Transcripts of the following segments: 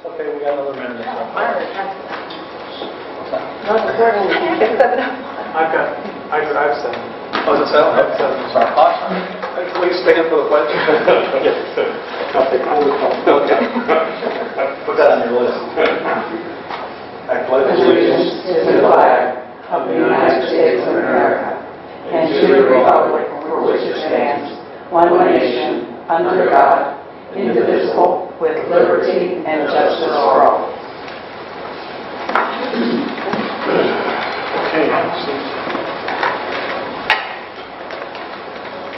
Okay, we got another minute. I've said. Oh, is it seven? Sorry. Please stand for the pledge. Yes. Okay. Put that on your list. I pledge allegiance to the flag of the United States of America and to the republic for which it stands, one nation, under God, indivisible, with liberty and justice for all. Okay.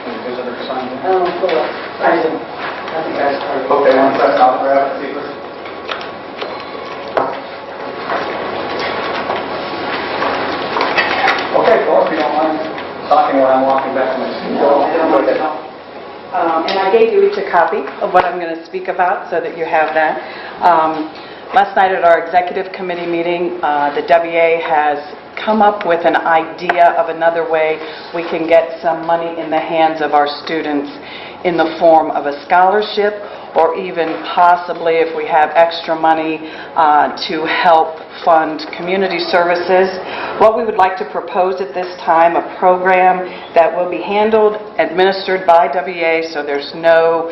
Any visitors signed in? I think I started. Okay, one second, I'll grab it, Peter. Okay, Paul, if you don't mind talking while I'm walking back to my seat. And I gave you each a copy of what I'm going to speak about so that you have that. Last night at our executive committee meeting, the WA has come up with an idea of another way we can get some money in the hands of our students in the form of a scholarship, or even possibly, if we have extra money, to help fund community services. What we would like to propose at this time, a program that will be handled, administered by WA, so there's no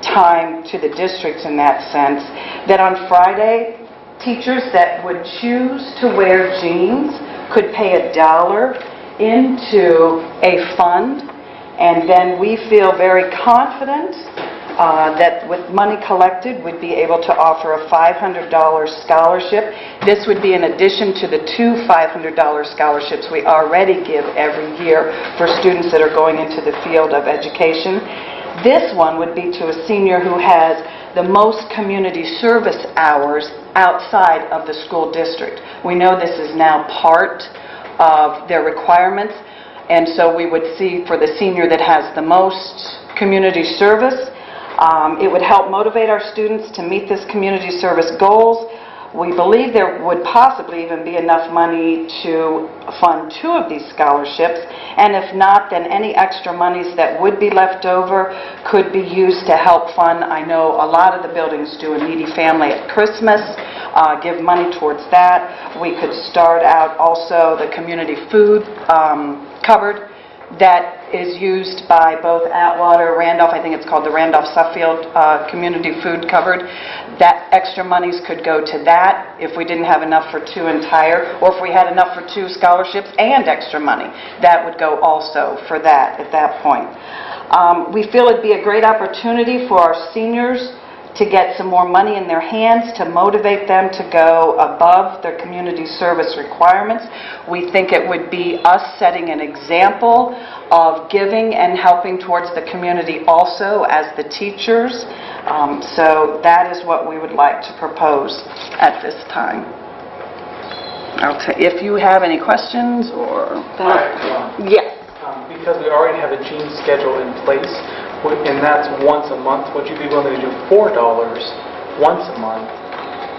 time to the districts in that sense, that on Friday, teachers that would choose to wear jeans could pay $1 into a fund, and then we feel very confident that with money collected, we'd be able to offer a $500 scholarship. This would be in addition to the 2 $500 scholarships we already give every year for students that are going into the field of education. This one would be to a senior who has the most community service hours outside of the school district. We know this is now part of their requirements, and so we would see for the senior that has the most community service, it would help motivate our students to meet this community service goals. We believe there would possibly even be enough money to fund 2 of these scholarships, and if not, then any extra monies that would be left over could be used to help fund. I know a lot of the buildings do a needy family at Christmas, give money towards that. We could start out also the community food cupboard that is used by both Atwater, Randolph, I think it's called the Randolph-Suffield Community Food Cupboard. That extra monies could go to that if we didn't have enough for 2 entire, or if we had enough for 2 scholarships and extra money. That would go also for that at that point. We feel it'd be a great opportunity for our seniors to get some more money in their hands, to motivate them to go above their community service requirements. We think it would be us setting an example of giving and helping towards the community also as the teachers. So that is what we would like to propose at this time. If you have any questions or that. Yes. Because we already have a jean schedule in place, and that's once a month, would you be willing to do $4 once a month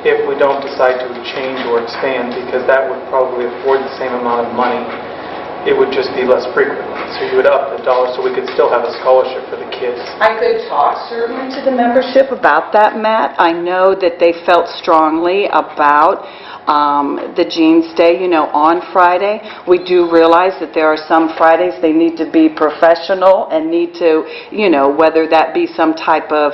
if we don't decide to change or expand? Because that would probably afford the same amount of money. It would just be less frequently. So you would up the $1 so we could still have a scholarship for the kids. I could talk certainly to the membership about that, Matt. I know that they felt strongly about the Jeans Day, on Friday. We do realize that there are some Fridays they need to be professional and need to, whether that be some type of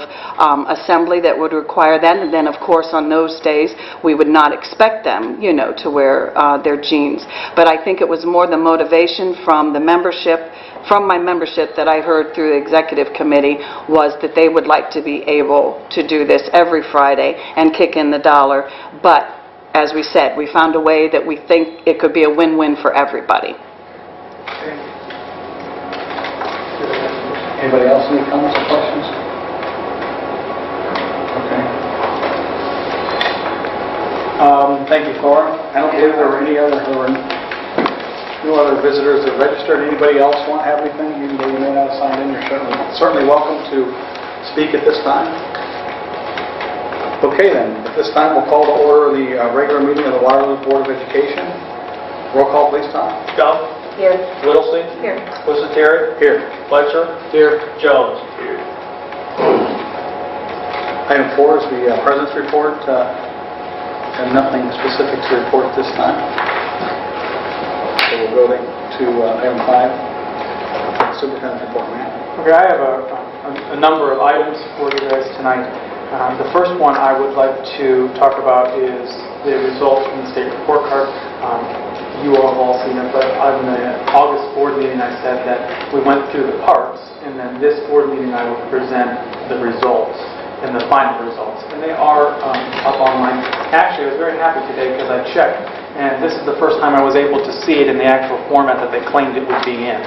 assembly that would require that. And then, of course, on those days, we would not expect them, to wear their jeans. But I think it was more the motivation from the membership, from my membership that I heard through the executive committee, was that they would like to be able to do this every Friday and kick in the $1. But as we said, we found a way that we think it could be a win-win for everybody. Okay. Anybody else any comments or questions? Okay. Thank you, Cora. I don't believe there were any other no other visitors that registered. Anybody else want to have anything? Even though you may not have signed in, you're certainly welcome to speak at this time. Okay then, at this time we'll call to order the regular meeting of the Waterloo Board of Education. Roll call please, Tom. Duff. Here. Whittlesey. Here. Pusateri. Here. Fletcher. Here. Jones. Here. Item 4 is the President's report, and nothing specific to report this time. So we'll go to item 5, Superintendent's report, Matt. Okay, I have a number of items for you guys tonight. The first one I would like to talk about is the results from the state report card. You all have all seen it, but on the August board meeting I said that we went through the parts, and then this board meeting I would present the results and the final results. And they are up online. Actually, I was very happy today because I checked, and this is the first time I was able to see it in the actual format that they claimed it would be in.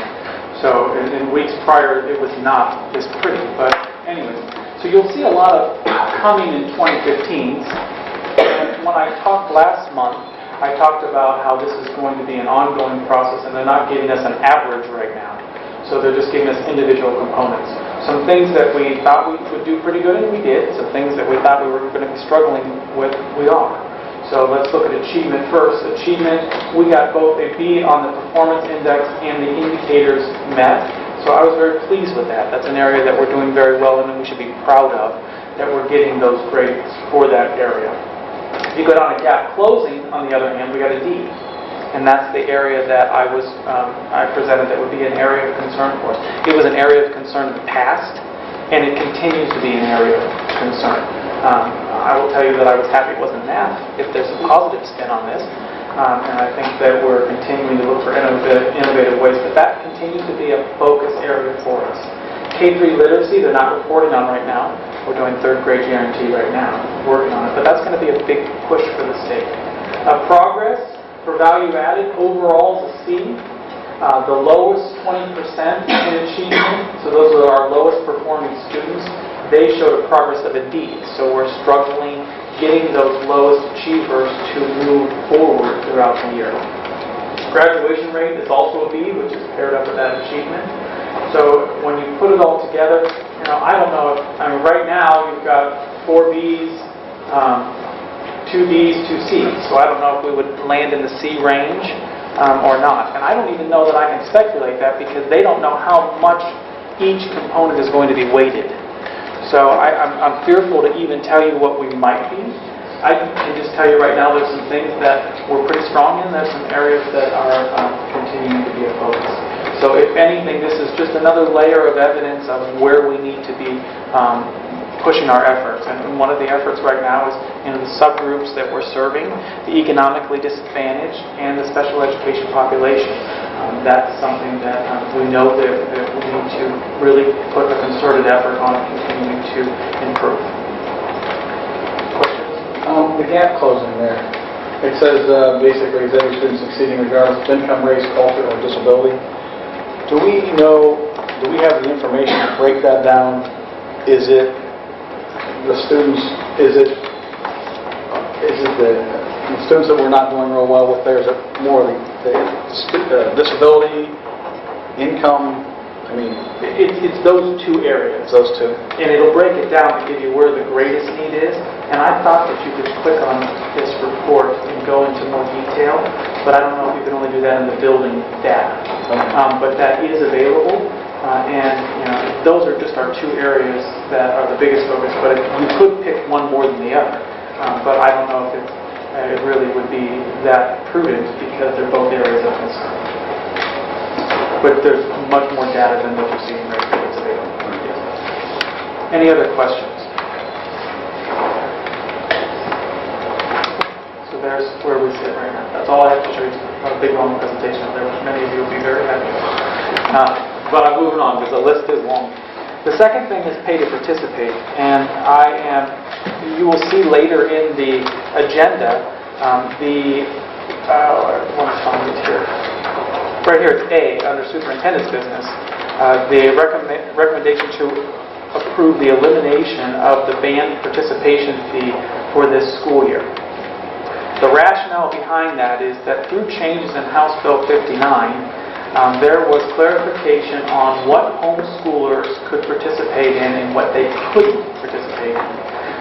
So in weeks prior, it was not this pretty. But anyway, so you'll see a lot of coming in 2015. And when I talked last month, I talked about how this is going to be an ongoing process, and they're not giving us an average right now. So they're just giving us individual components. Some things that we thought we would do pretty good, and we did. Some things that we thought we were going to be struggling with, we are. So let's look at achievement first. Achievement, we got both a B on the performance index and the indicators met. So I was very pleased with that. That's an area that we're doing very well in, and we should be proud of that we're getting those grades for that area. If you go down to gap closing, on the other hand, we got a D. And that's the area that I presented that would be an area of concern for us. It was an area of concern in the past, and it continues to be an area of concern. I will tell you that I was happy it wasn't math, if there's a positive spin on this. And I think that we're continuing to look for innovative ways, but that continues to be a focus area for us. K-3 literacy, they're not reporting on right now. We're doing third grade guarantee right now, working on it, but that's going to be a big push for the state. Progress for value added, overall is a C. The lowest 20% in achievement, so those are our lowest performing students, they showed a progress of a D. So we're struggling getting those lowest achievers to move forward throughout the year. Graduation rate is also a B, which is paired up with that achievement. So when you put it all together, I don't know if, right now you've got 4 Bs, 2 Bs, 2 Cs. So I don't know if we would land in the C range or not. And I don't even know that I can speculate that because they don't know how much each component is going to be weighted. So I'm fearful to even tell you what we might be. I can just tell you right now there's some things that we're pretty strong in. There's some areas that are continuing to be a focus. So if anything, this is just another layer of evidence of where we need to be pushing our efforts. And one of the efforts right now is the subgroups that we're serving, the economically disadvantaged, and the special education population. That's something that we know that we need to really put a concerted effort on continuing to improve. Questions? The gap closing there, it says basically is every student succeeding regardless of income, race, culture, or disability. Do we have the information to break that down? Is it the students, is it the students that we're not doing real well with there? Is it more the disability, income? I mean, it's those two areas. Those two. And it'll break it down to give you where the greatest need is. And I thought that you could click on this report and go into more detail, but I don't know if you can only do that in the building data. Okay. But that is available, and those are just our two areas that are the biggest focus. But you could pick one more than the other. But I don't know if it really would be that prudent because they're both areas of concern. But there's much more data than what you're seeing right here that's available. Yes. Any other questions? So there's where we sit right now. That's all I have to show you. A big long presentation up there, which many of you will be very happy with. But I'm moving on because the list is long. The second thing is pay to participate. And you will see later in the agenda, I want to find it here. Right here, it's A, under superintendent's business, the recommendation to approve the elimination of the band participation fee for this school year. The rationale behind that is that through changes in House Bill 59, there was clarification on what homeschoolers could participate in and what they couldn't participate in.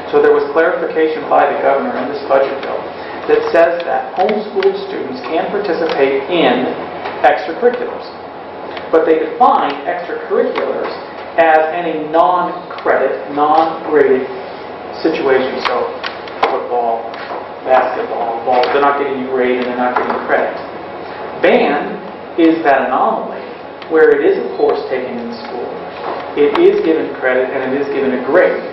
So there was clarification by the governor in this budget bill that says that homeschooled students can participate in extracurriculars. But they define extracurriculars as any non-credit, non-graded situation. So football, basketball, ball, they're not getting a grade and they're not getting credit. Band is that anomaly where it is a course taken in school. It is given credit and it is given a grade,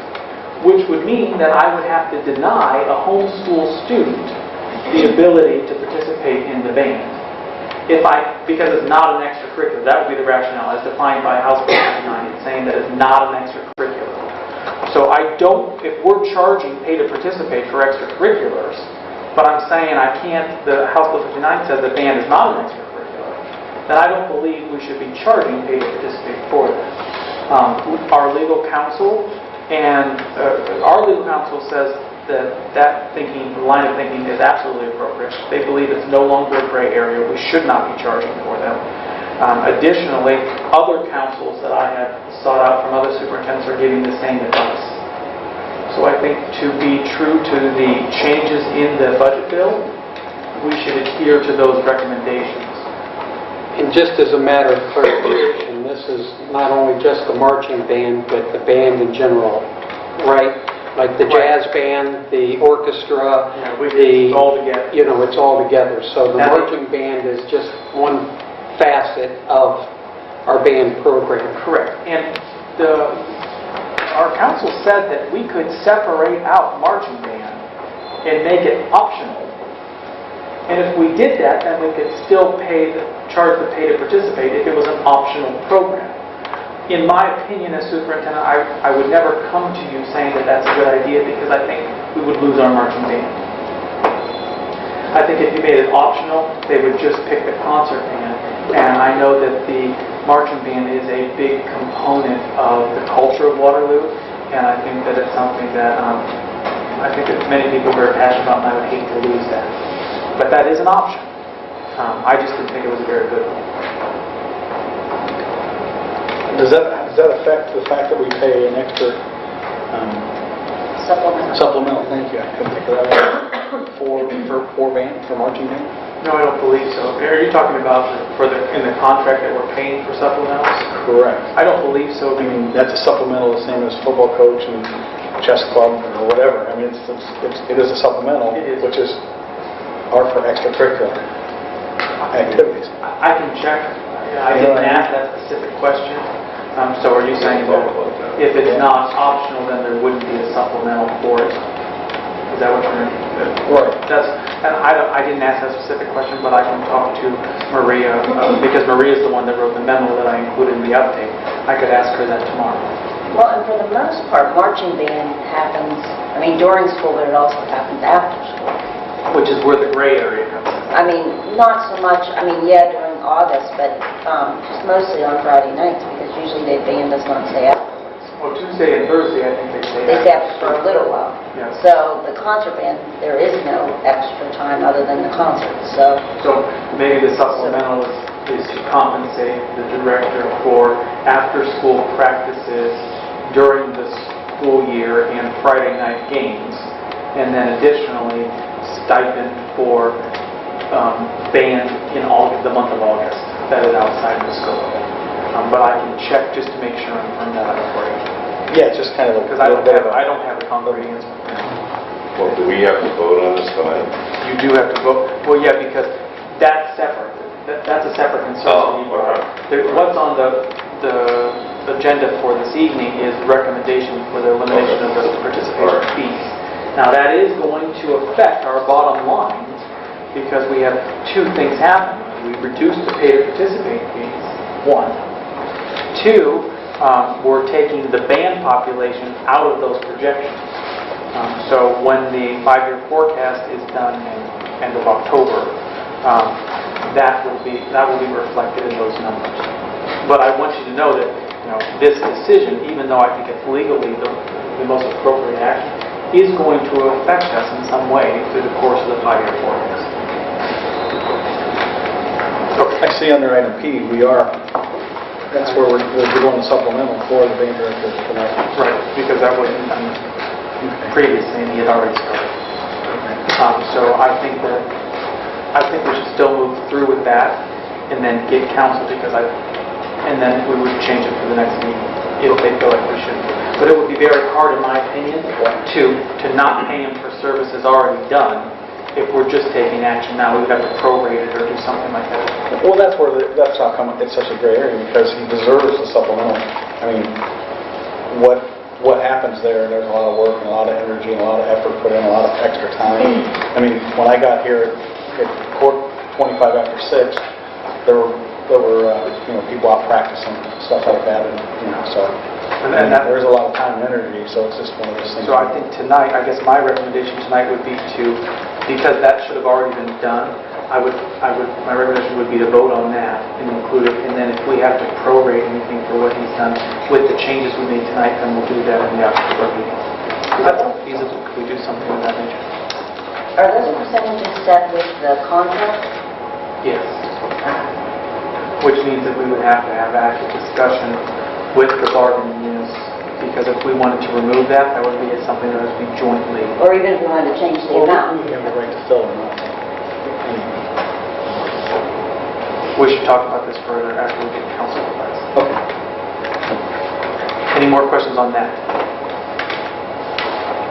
which would mean that I would have to deny a homeschool student the ability to participate in the band. Because it's not an extracurricular, that would be the rationale as defined by House Bill 59. It's saying that it's not an extracurricular. So if we're charging pay to participate for extracurriculars, but I'm saying I can't, the House Bill 59 says that band is not an extracurricular, then I don't believe we should be charging pay to participate for that. Our legal counsel says that line of thinking is absolutely appropriate. They believe it's no longer a gray area. We should not be charging for them. Additionally, other counsels that I have sought out from other superintendents are giving the same advice. So I think to be true to the changes in the budget bill, we should adhere to those recommendations. And just as a matter of clarification, this is not only just the marching band, but the band in general, right? Like the jazz band, the orchestra, It's all together. It's all together. So the marching band is just one facet of our band program. Correct. And our council said that we could separate out marching band and make it optional. And if we did that, then we could still charge the pay to participate if it was an optional program. In my opinion as superintendent, I would never come to you saying that that's a good idea because I think we would lose our marching band. I think if you made it optional, they would just pick the concert band. And I know that the marching band is a big component of the culture of Waterloo. And I think that it's something that I think that many people are very passionate about, and I would hate to lose that. But that is an option. I just didn't think it was a very good one. Does that affect the fact that we pay an extra supplemental? Thank you. I couldn't think of that for band, for marching band. No, I don't believe so. Are you talking about in the contract that we're paying for supplementals? Correct. I don't believe so. I mean, that's a supplemental, the same as football coach and chess club or whatever. I mean, it is a supplemental, which is for extracurricular activities. I can check. I didn't ask that specific question. So are you saying that if it's not optional, then there wouldn't be a supplemental for it? Is that what you're... Right. And I didn't ask that specific question, but I can talk to Maria, because Maria is the one that wrote the memo that I included in the update. I could ask her that tomorrow. Well, and for the most part, marching band happens, during school, but it also happens after school. Which is where the gray area comes in. Not so much, during August, but just mostly on Friday nights, because usually the band does not stay afterwards. Well, Tuesday and Thursday, I think they stay They stay after for a little while. Yes. So the concert band, there is no extra time other than the concert, so... So maybe the supplemental is to compensate the director for after-school practices during the school year and Friday night games, and then additionally stipend for band in the month of August that is outside of the scope. But I can check just to make sure and firm that up for you. Yeah, it's just kind of because I don't have a concrete answer. Well, do we have to vote on this tonight? You do have to vote. Well, yeah, because that's separate. That's a separate concern. What's on the agenda for this evening is recommendation for the elimination of the participation fees. Now that is going to affect our bottom line because we have two things happen. We reduce the pay to participate fees, one. Two, we're taking the band population out of those projections. So when the 5-year forecast is done in end of October, that will be reflected in those numbers. But I want you to know that this decision, even though I think it's legally the most appropriate action, is going to affect us in some way through the course of the 5-year forecast. I see under item P, that's where we're doing the supplemental for the band director tonight. Right, because that wasn't done previously and he had already started. So I think we should still move through with that and then get counsel and then we would change it for the next meeting if they feel like we should. But it would be very hard, in my opinion, to not pay him for services already done. If we're just taking action now, we would have to prorate it or do something like that. Well, that's how come it's such a gray area, because he deserves the supplemental. I mean, what happens there, there's a lot of work and a lot of energy and a lot of effort put in, a lot of extra time. I mean, when I got here at court 25 after 6, there were people out practicing, stuff like that, and so there's a lot of time and energy, so it's just one of those things. So I think tonight, I guess my recommendation tonight would be because that should have already been done, my recommendation would be to vote on that and include it, and then if we have to prorate anything for what he's done with the changes we made tonight, then we'll do that in the October meeting. Is that feasible? Could we do something of that nature? Are those percentages set with the contract? Yes. Which means that we would have to have active discussion with the bargaining units, because if we wanted to remove that, that would be something that would be jointly. Or even if we wanted to change the amount? We have the right to fill them out. We should talk about this further after we get council advice. Okay. Any more questions on that?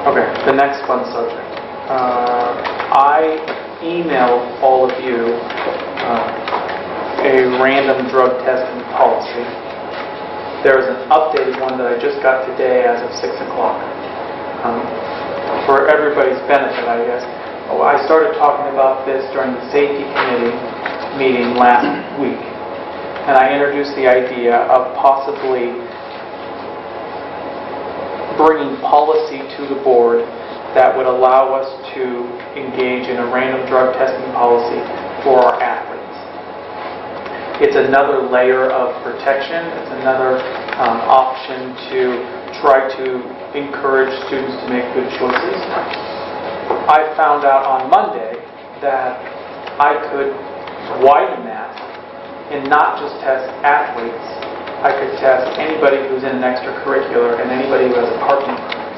Okay, the next fun subject. I emailed all of you a random drug testing policy. There is an updated one that I just got today as of 6 o'clock. For everybody's benefit, I guess. I started talking about this during the safety committee meeting last week, and I introduced the idea of possibly bringing policy to the board that would allow us to engage in a random drug testing policy for our athletes. It's another layer of protection. It's another option to try to encourage students to make good choices. I found out on Monday that I could widen that and not just test athletes. I could test anybody who's in an extracurricular and anybody who has a parking permit.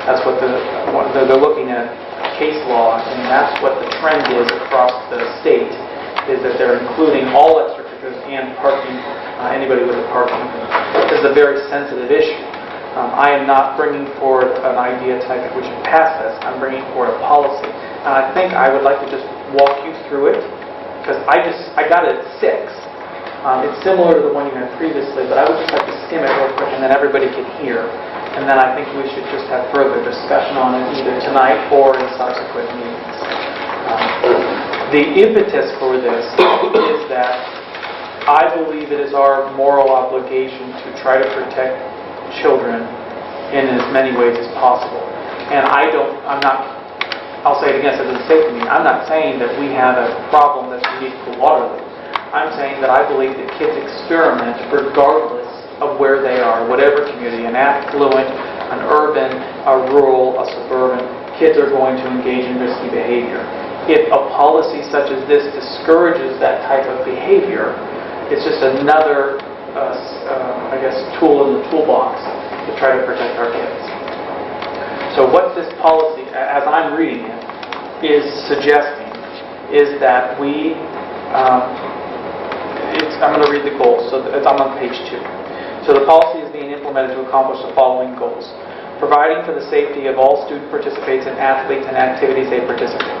That's what they're looking at case law, and that's what the trend is across the state, is that they're including all extracurriculars and parking, anybody with a parking permit. This is a very sensitive issue. I am not bringing forward an idea tonight that we should pass this. I'm bringing forward a policy. And I think I would like to just walk you through it, because I got it at 6. It's similar to the one you had previously, but I would just like to skim it real quick and then everybody can hear. And then I think we should just have further discussion on it either tonight or in subsequent meetings. The impetus for this is that I believe it is our moral obligation to try to protect children in as many ways as possible. And I'll say it again, so it doesn't say to me, I'm not saying that we have a problem that's unique to Waterloo. I'm saying that I believe that kids experiment regardless of where they are, whatever community, an affluent, an urban, a rural, a suburban, kids are going to engage in risky behavior. If a policy such as this discourages that type of behavior, it's just another, tool in the toolbox to try to protect our kids. So what this policy, as I'm reading it, is suggesting is that we, I'm going to read the goals, so I'm on page 2. So the policy is being implemented to accomplish the following goals. Providing for the safety of all student participants and athletes and activities they participate.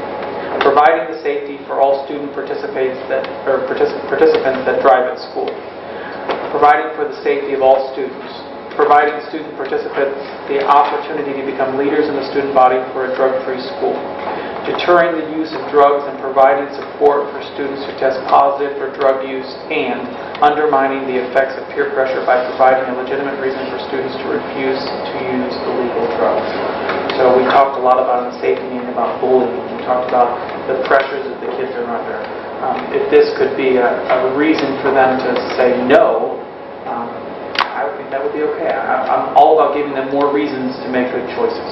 Providing the safety for all student participants that drive at school. Providing for the safety of all students. Providing student participants the opportunity to become leaders in the student body for a drug-free school. Deterring the use of drugs and providing support for students who test positive for drug use, and undermining the effects of peer pressure by providing a legitimate reason for students to refuse to use illegal drugs. So we talked a lot about in the safety meeting about bullying. We talked about the pressures that the kids are under. If this could be a reason for them to say no, I would think that would be okay. I'm all about giving them more reasons to make good choices.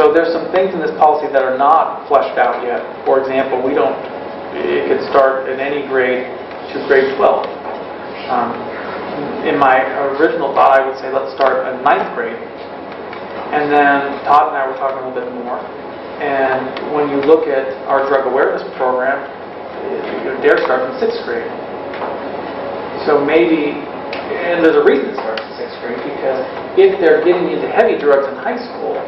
So there's some things in this policy that are not fleshed out yet. For example, it could start in any grade to grade 12. In my original thought, I would say let's start in 9th grade. And then Todd and I were talking a little bit more. And when you look at our drug awareness program, DARE starts in 6th grade. So maybe, and there's a reason it starts in 6th necessary, because if they're getting into heavy drugs in high school,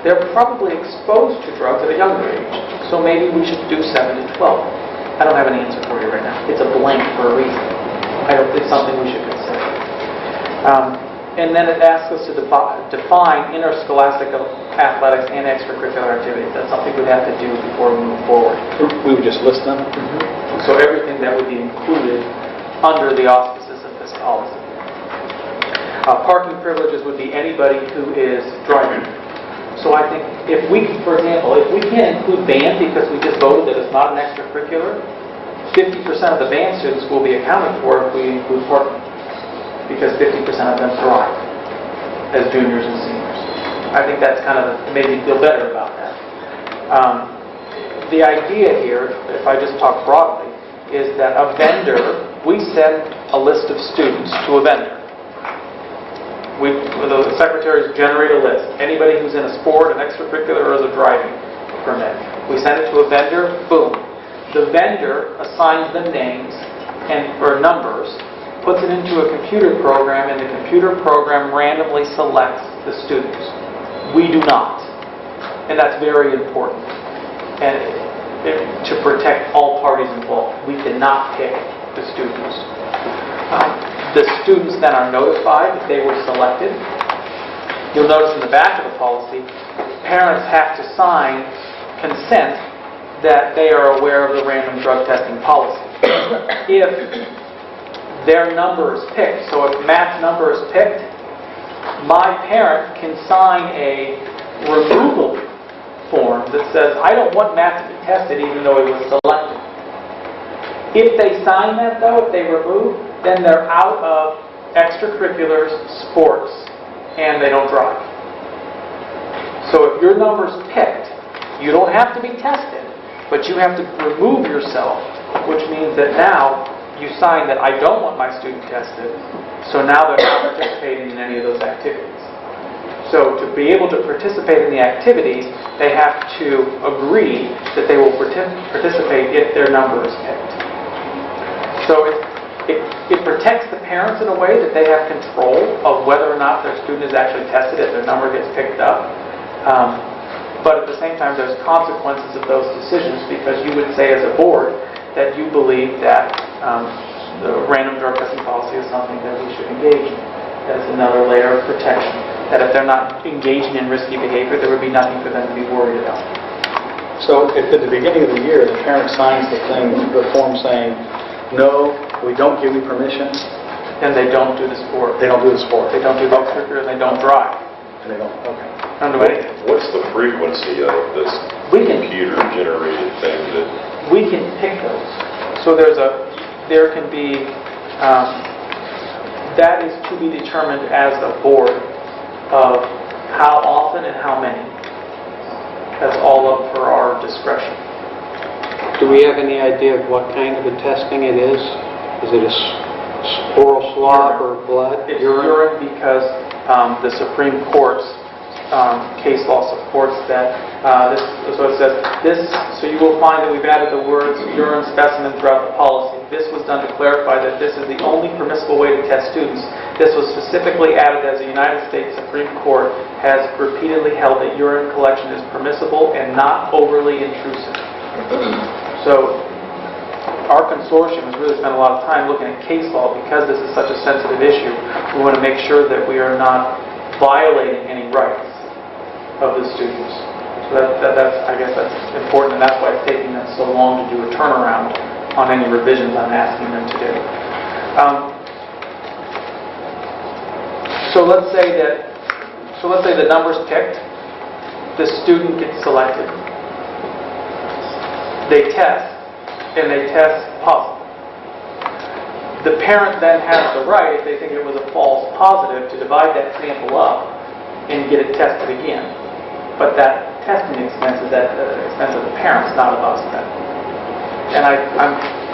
they're probably exposed to drugs at a younger age. So maybe we should do 7 to 12. I don't have an answer for you right now. It's a blank for a reason. It's something we should consider. And then it asks us to define interscholastic athletics and extracurricular activities. That's something we'd have to do before we move forward. We would just list them? So everything that would be included under the auspices of this policy. Parking privileges would be anybody who is driving. So I think if we, for example, if we can't include band because we just voted that it's not an extracurricular, 50% of the band students will be accounted for if we include parking, because 50% of them drive as juniors and seniors. I think that's kind of made me feel better about that. The idea here, if I just talk broadly, is that a vendor, we send a list of students to a vendor. The secretaries generate a list. Anybody who's in a sport, an extracurricular, or has a driving permit. We send it to a vendor, boom. The vendor assigns them names or numbers, puts it into a computer program, and the computer program randomly selects the students. We do not. And that's very important. And to protect all parties involved. We cannot pick the students. The students then are notified that they were selected. You'll notice in the back of the policy, parents have to sign consent that they are aware of the random drug testing policy. If their number is picked, so if Matt's number is picked, my parent can sign a removal form that says, I don't want Matt to be tested even though he was selected. If they sign that though, if they remove, then they're out of extracurriculars, sports, and they don't drive. So if your number's picked, you don't have to be tested, but you have to remove yourself, which means that now you sign that I don't want my student tested, so now they're not participating in any of those activities. So to be able to participate in the activities, they have to agree that they will participate if their number is picked. So it protects the parents in a way that they have control of whether or not their student is actually tested if their number gets picked up. But at the same time, there's consequences of those decisions, because you would say as a board that you believe that the random drug testing policy is something that we should engage in. That's another layer of protection. That if they're not engaging in risky behavior, there would be nothing for them to be worried about. So if at the beginning of the year, the parent signs the form saying, no, we don't give you permission, Then they don't do the sport. they don't do the sport. They don't do the extracurricular, and they don't drive. They don't, okay. Don't do anything. What's the frequency of this We can computer-generated thing that... we can pick those. So there can be, that is to be determined as a board of how often and how many. That's all up for our discretion. Do we have any idea of what kind of a testing it is? Is it a oral swab or blood? It's urine, because the Supreme Court's case law supports that. So it says this. So you will find that we've added the words urine specimen throughout the policy. This was done to clarify that this is the only permissible way to test students. This was specifically added as the United States Supreme Court has repeatedly held that urine collection is permissible and not overly intrusive. So our consortium has really spent a lot of time looking at case law, because this is such a sensitive issue. We want to make sure that we are not violating any rights of the students. So I guess that's important, and that's why it's taking them so long to do a turnaround on any revisions I'm asking them to do. So let's say the number's picked, the student gets selected. They test, and they test positive. The parent then has the right, if they think it was a false positive, to divide that sample up and get it tested again. But that testing expense is at the expense of the parents, not of us then. And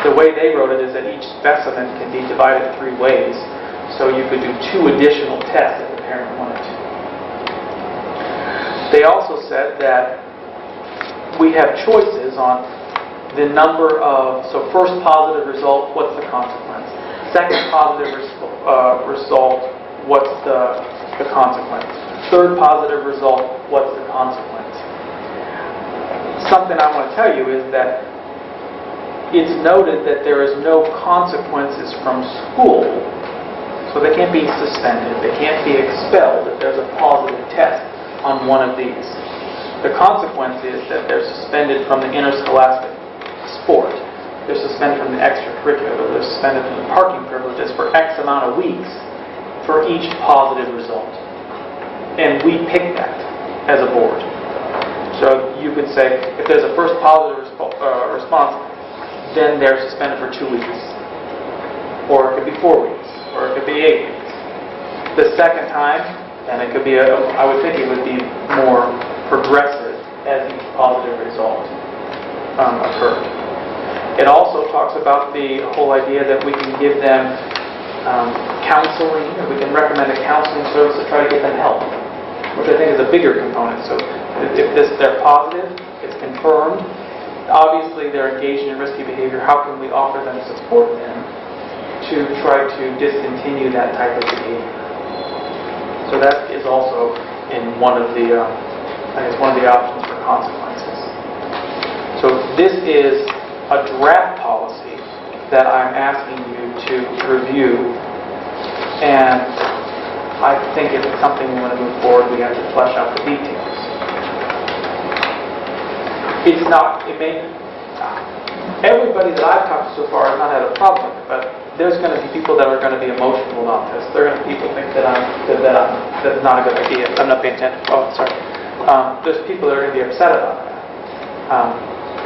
the way they wrote it is that each specimen can be divided 3 ways. So you could do 2 additional tests if the parent wanted to. They also said that we have choices on the number of, so first positive result, what's the consequence? Second positive result, what's the consequence? Third positive result, what's the consequence? Something I want to tell you is that it's noted that there is no consequences from school, so they can't be suspended, they can't be expelled if there's a positive test on one of these. The consequence is that they're suspended from the interscholastic sport, they're suspended from the extracurricular, they're suspended from the parking privileges for X amount of weeks for each positive result. And we pick that as a board. So you could say, if there's a first positive response, then they're suspended for 2 weeks. Or it could be 4 weeks. Or it could be 8 weeks. The second time, then it could be, I would think it would be more progressive as each positive result occurred. It also talks about the whole idea that we can give them counseling, or we can recommend a counseling service to try to get them help, which I think is a bigger component. So if they're positive, it's confirmed, obviously they're engaged in risky behavior, how can we offer them support then to try to discontinue that type of behavior? So that is also in one of the, I guess one of the options for consequences. So this is a draft policy that I'm asking you to review, and I think if it's something we want to move forward, we have to flesh out the details. It's not, it may, everybody that I've talked to so far has not had a problem with it, but there's going to be people that are going to be emotional about this. There are going to be people think that that's not a good idea. I'm not paying attention. Oh, sorry. There's people that are going to be upset about that.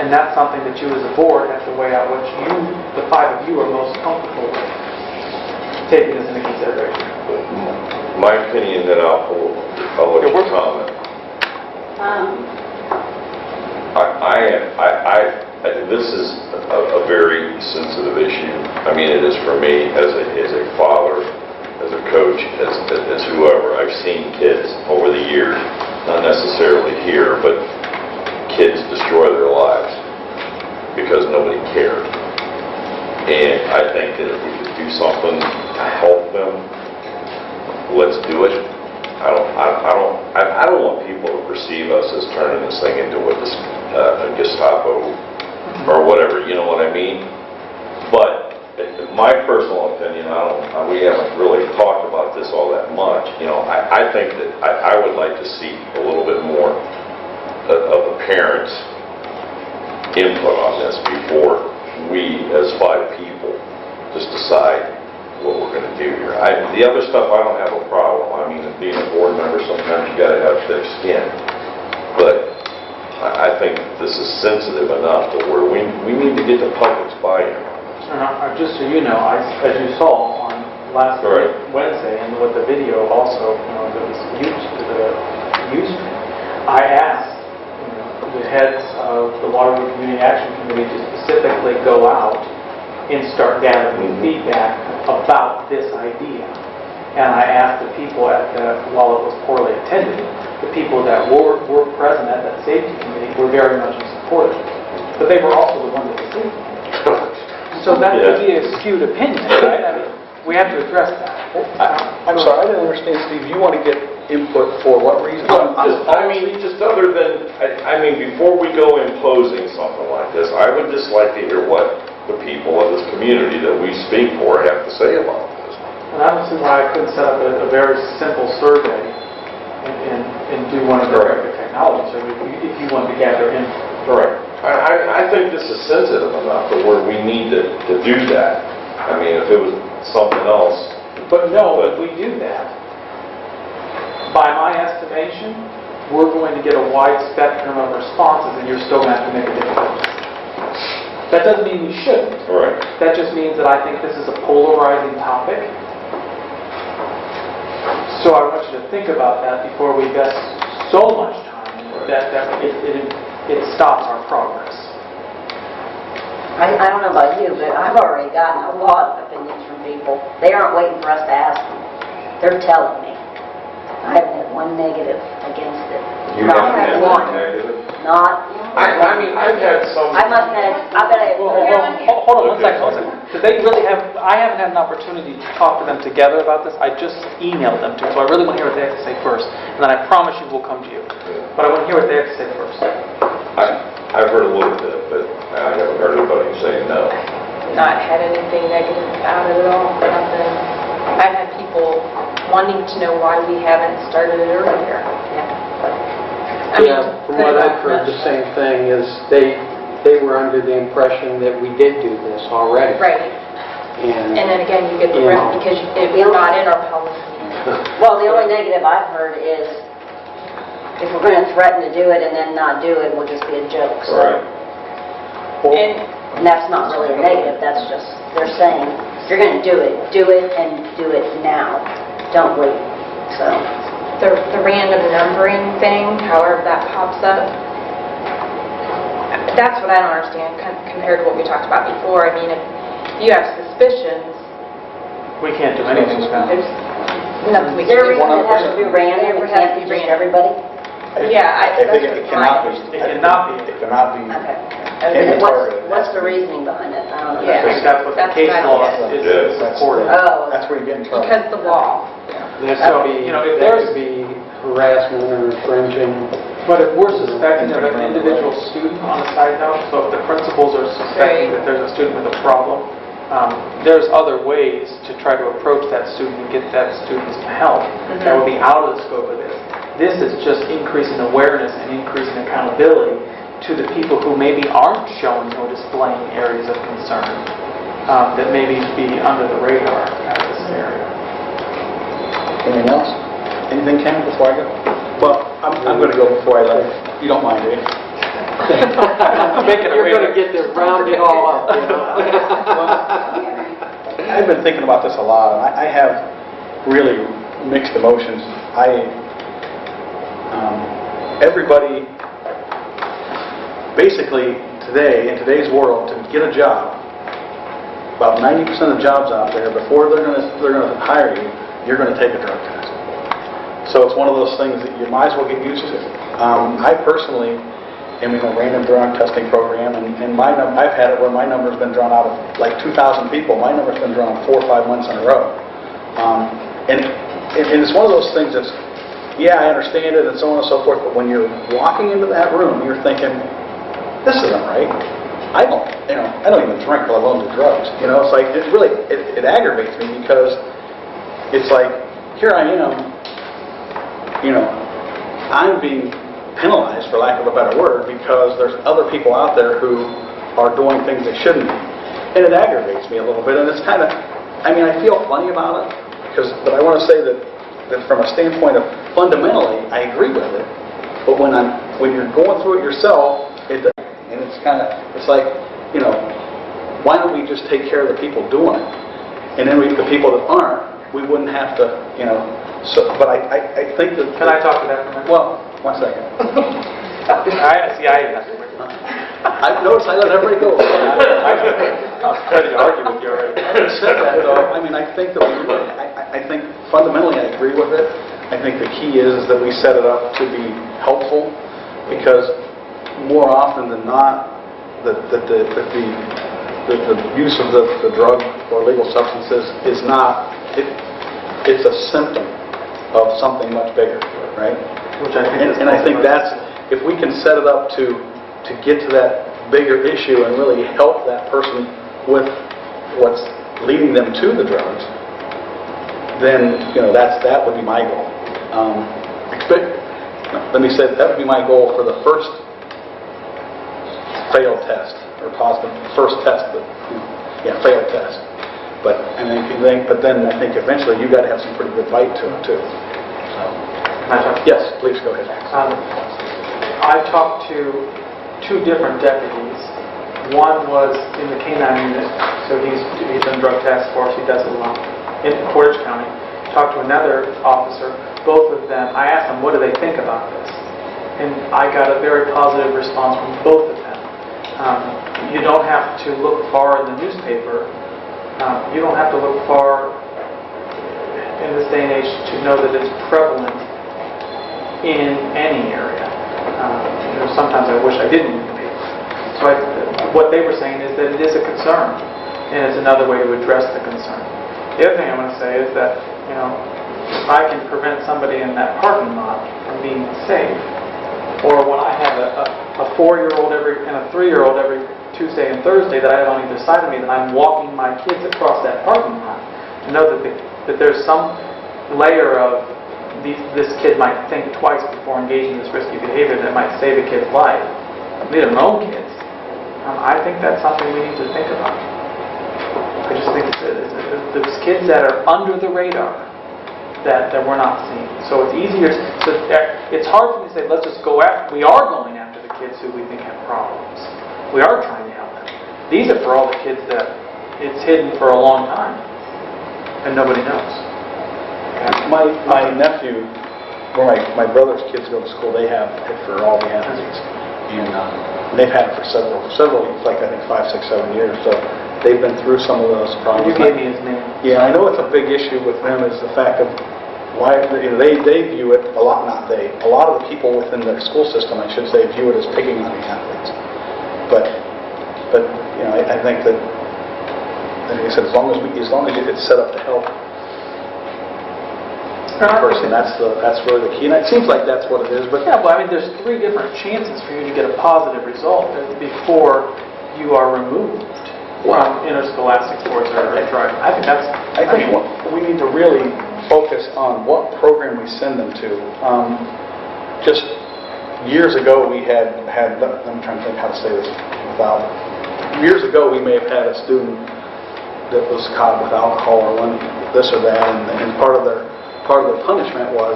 And that's something that you as a board have to weigh out which you, the 5 of you, are most comfortable with taking this into consideration. My opinion, then I'll let you comment. This is a very sensitive issue. I mean, it is for me as a father, as a coach, as whoever. I've seen kids over the years, not necessarily here, but kids destroy their lives because nobody cared. And I think that if we could do something to help them, let's do it. I don't want people to perceive us as turning this thing into a Gestapo or whatever, you know what I mean? But in my personal opinion, we haven't really talked about this all that much. You know, I think that I would like to see a little bit more of the parents' input on this before we, as 5 people, just decide what we're going to do here. The other stuff, I don't have a problem. I mean, being a board member, sometimes you got to have thick skin. But I think this is sensitive enough to where we need to get the public's buy-in. Just so you know, as you saw on last Wednesday, and with the video also, that was used, I asked the heads of the Waterloo Community Action Committee to specifically go out and start gathering feedback about this idea. And I asked the people while it was poorly attended, the people that were present at that safety committee were very much in support of it. But they were also the ones at the safety committee. So that would be a skewed opinion, right? I mean, we have to address that. I'm sorry, I didn't understand, Steve. You want to get input for what reason? Just other than, before we go imposing something like this, I would just like to hear what the people of this community that we speak for have to say about this. And I don't see why I couldn't set up a very simple survey and do one of the technology, so if you want to gather input. Right. I think this is sensitive enough to where we need to do that. I mean, if it was something else. But no, if we do that, by my estimation, we're going to get a wide spectrum of responses, and you're still going to have to make a difference. That doesn't mean we shouldn't. Right. That just means that I think this is a polarizing topic. So I want you to think about that before we invest so much time that it stops our progress. I don't know about you, but I've already gotten a lot of opinions from people. They aren't waiting for us to ask them. They're telling me. I haven't had one negative against it. You No, haven't I had have one one. negative? not. I mean, I've had so I must have, I bet I... Hold on one second. Because they really have, I haven't had an opportunity to talk to them together about this. I just emailed them too, so I really want to hear what they have to say first. And then I promise you we'll come to you. But I want to hear what they have to say first. I've heard a little bit, but I haven't heard anybody saying no. Not had anything negative about it at all, nothing. I've had people wanting to know why we haven't started it earlier. I mean, Yeah, from what I've heard, the same thing is they were under the impression that we did do this already. Right, and then again, you get the risk because it's not in our policy. Well, the only negative I've heard is if we're going to threaten to do it and then not do it, it will just be a joke. So, Right. and that's not really a negative, that's just, they're saying, if you're going to do it and do it now. Don't wait. So, The random numbering thing, however that pops up, that's what I don't understand compared to what we talked about before. I mean, if you have suspicions, We can't do anything about it. there's nothing we is there a can do. reason it has to be random? It can't be just everybody? Yeah, I think that's it cannot be. It cannot be. It cannot be. Okay. Can't be And targeted. what's the reasoning behind it? I don't know. I think that's what the That's case what I law get. is supporting. Oh, That's where you get in trouble. Because the law. That could be, You know, if that there's- could be harassment or infringing. But if we're suspecting of an individual student on a side note, so if the principals are suspecting that there's a student with a problem, there's other ways to try to approach that student and get that student some help that would be out of the scope of this. This is just increasing awareness and increasing accountability to the people who maybe aren't showing or displaying areas of concern that maybe be under the radar out of this area. Anything else? Anything, Ken, before I go? Well, I'm going to go before I leave. You don't mind, do you? You're going to get to round it all up, you know? I've been thinking about this a lot, and I have really mixed emotions. Everybody, basically today, in today's world, to get a job, about 90% of the jobs out there, before they're going to hire you, you're going to take a drug test. So it's one of those things that you might as well get used to. I personally am in a random drug testing program, and I've had it where my number's been drawn out of like 2,000 people. My number's been drawn 4 or 5 months in a row. And it's one of those things that's, yeah, I understand it and so on and so forth, but when you're walking into that room, you're thinking, this isn't right. I don't even drink, let alone do drugs. It's like, it aggravates me because it's like, here I am, I'm being penalized, for lack of a better word, because there's other people out there who are doing things they shouldn't be. And it aggravates me a little bit, and it's kind of, I feel funny about it, but I want to say that from a standpoint of fundamentally, I agree with it, but when you're going through it yourself, and it's like, why don't we just take care of the people doing it? And then the people that aren't, we wouldn't have to, but I think that... Can I talk to that for a minute? Well, 1 second. I've noticed I let everybody go. I was ready to argue with you already. Having said that, though, I think that I think fundamentally I agree with it. I think the key is that we set it up to be helpful, because more often than not, the use of the drug or legal substances is not. It's a symptom of something much bigger, right? Which I think And I think that's, if we can set it up to get to that bigger issue and really help that person with what's leading them to the drugs, then that would be my goal. Let me say that would be my goal for the first failed test or positive first test, failed test. But then I think eventually you got to have some pretty good bite to it too. So, yes, please go ahead. I talked to 2 different deputies. One was in the K-9 unit, so he's in drug task force. He does it alone in Portage County. Talked to another officer. Both of them, I asked them, what do they think about this? And I got a very positive response from both of them. You don't have to look far in the newspaper. You don't have to look far in this day and age to know that it's prevalent in any area. there's sometimes I wish I didn't read the paper. So what they were saying is that it is a concern, and it's another way to address the concern. The other thing I want to say is that, if I can prevent somebody in that parking lot from being safe, or when I have a 4-year-old and a 3-year-old every Tuesday and Thursday that I have on either side of me, that I'm walking my kids across that parking lot, to know that there's some layer of this kid might think twice before engaging in this risky behavior that might save a kid's life. These are their own kids. I think that's something we need to think about. I just think there's kids that are under the radar that we're not seeing. So it's easier. So it's hard for me to say, let's just go after. We are going after the kids who we think have problems. We are trying to help them. These are for all the kids that it's hidden for a long time and nobody knows. My nephew, where my brother's kids go to school, they have it for all the athletes. And they've had it for several, like I think 5, 6, 7 years. So they've been through some of those problems. You gave me his name. Yeah, I know it's a big issue with them is the fact of why they view it a lot. Not they. A lot of the people within the school system, I should say, view it as picking on the athletes. But I think that, like I said, as long as it's set up to help the person, that's really the key. And it seems like that's what it is. But yeah, well, I mean, there's 3 different chances for you to get a positive result before you are removed from interscholastic sports or driving. I think we need to really focus on what program we send them to. Just years ago, we had. I'm trying to think how to say this without. Years ago, we may have had a student that was caught with alcohol or this or that, and part of their punishment was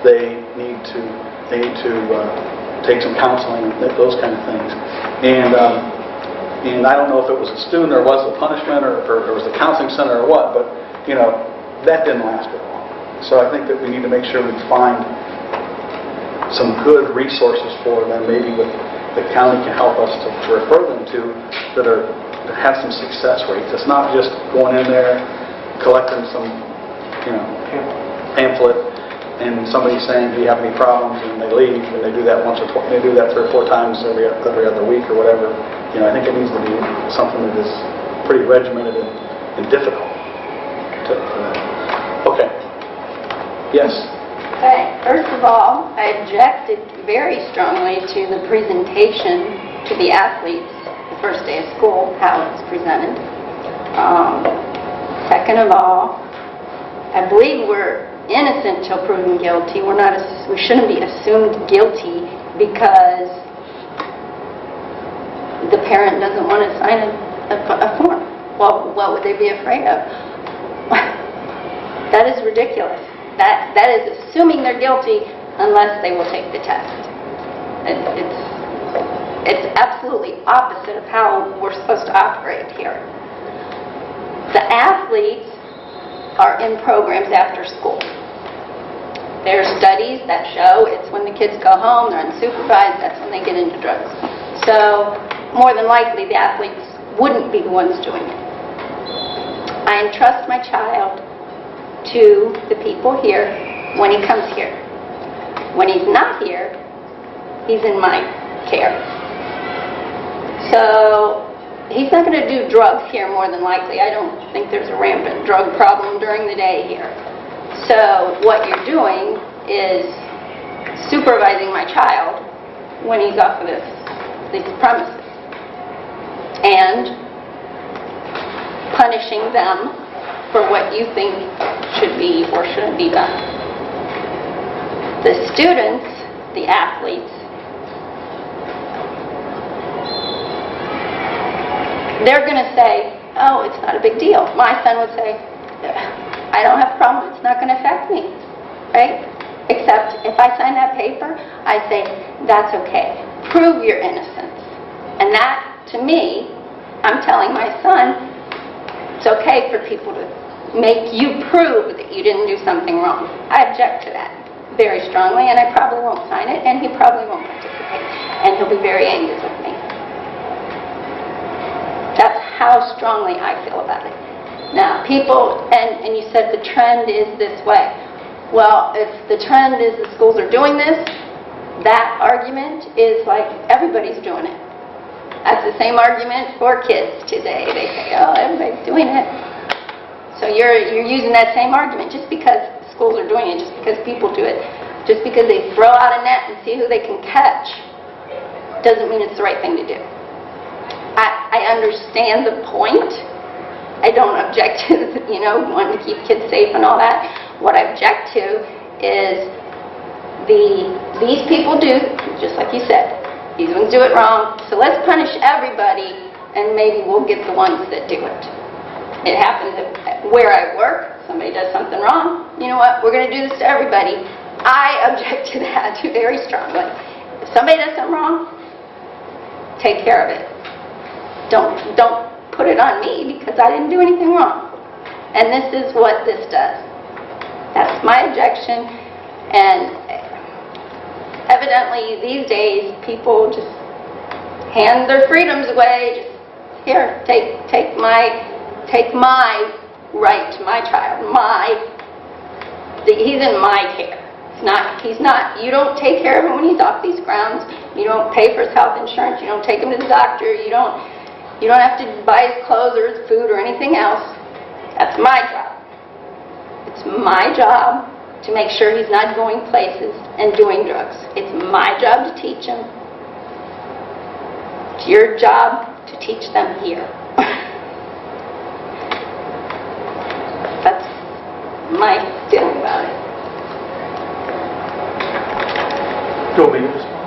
they need to take some counseling, those kind of things. And I don't know if it was a student or was the punishment or it was the counseling center or what, but that didn't last very long. So I think that we need to make sure we find some good resources for them, maybe the county can help us to refer them to that have some success rates. It's not just going in there, collecting some pamphlet and somebody saying, do you have any problems, and they leave, and they do that they do that 3 or 4 times every other week or whatever. I think it needs to be something that is pretty regimented and difficult for them. Okay. Yes. Okay. First of all, I objected very strongly to the presentation to the athletes the first day of school, how it was presented. Second of all, I believe we're innocent till proven guilty. We shouldn't be assumed guilty because the parent doesn't want to sign a form. Well, what would they be afraid of? That is ridiculous. That is assuming they're guilty unless they will take the test. It's absolutely opposite of how we're supposed to operate here. The athletes are in programs after school. There are studies that show it's when the kids go home, they're unsupervised, that's when they get into drugs. So more than likely the athletes wouldn't be the ones doing it. I entrust my child to the people here when he comes here. When he's not here, he's in my care. So he's not going to do drugs here more than likely. I don't think there's a rampant drug problem during the day here. So what you're doing is supervising my child when he's off of these premises and punishing them for what you think should be or shouldn't be done. The students, the athletes, they're going to say, oh, it's not a big deal. My son would say, I don't have a problem. It's not going to affect me, right? Except if I sign that paper, I say, that's okay. Prove your innocence. And that, to me, I'm telling my son, it's okay for people to make you prove that you didn't do something wrong. I object to that very strongly, and I probably won't sign it, and he probably won't participate. And he'll be very angry with me. That's how strongly I feel about it. Now, people, and you said the trend is this way. Well, if the trend is the schools are doing this, that argument is like everybody's doing it. That's the same argument for kids today. They say, oh, everybody's doing it. So you're using that same argument just because schools are doing it, just because people do it, just because they throw out a net and see who they can catch, doesn't mean it's the right thing to do. I understand the point. I don't object to, wanting to keep kids safe and all that. What I object to is these people do, just like you said, these ones do it wrong, so let's punish everybody and maybe we'll get the ones that do it. It happens where I work, somebody does something wrong, you know what, we're going to do this to everybody. I object to that very strongly. If somebody does something wrong, take care of it. Don't put it on me because I didn't do anything wrong. And this is what this does. That's my objection. And evidently these days people just hand their freedoms away. Just here, take my right to my child. He's in my care. He's not, you don't take care of him when he's off these grounds. You don't pay for his health insurance. You don't take him to the doctor. You don't have to buy his clothes or his food or anything else. That's my job. It's my job to make sure he's not going places and doing drugs. It's my job to teach him. It's your job to teach them here. That's my feeling about it. Do you want me to respond?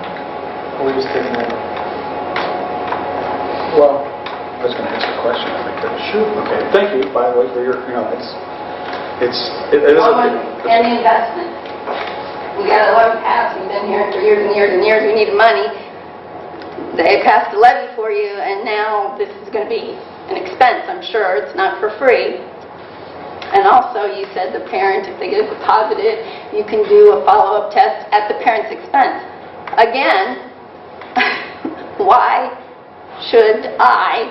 Or we just taking that? Well, I was going to ask a question, I think. Sure. Okay. Thank you, by the way, for your, it is Any investment. We got a levy passed, we've been here for years and years and years, we needed money. They passed a levy for you, and now this is going to be an expense, I'm sure. It's not for free. And also, you said the parent, if they get positive, you can do a follow-up test at the parent's expense. Again, why should I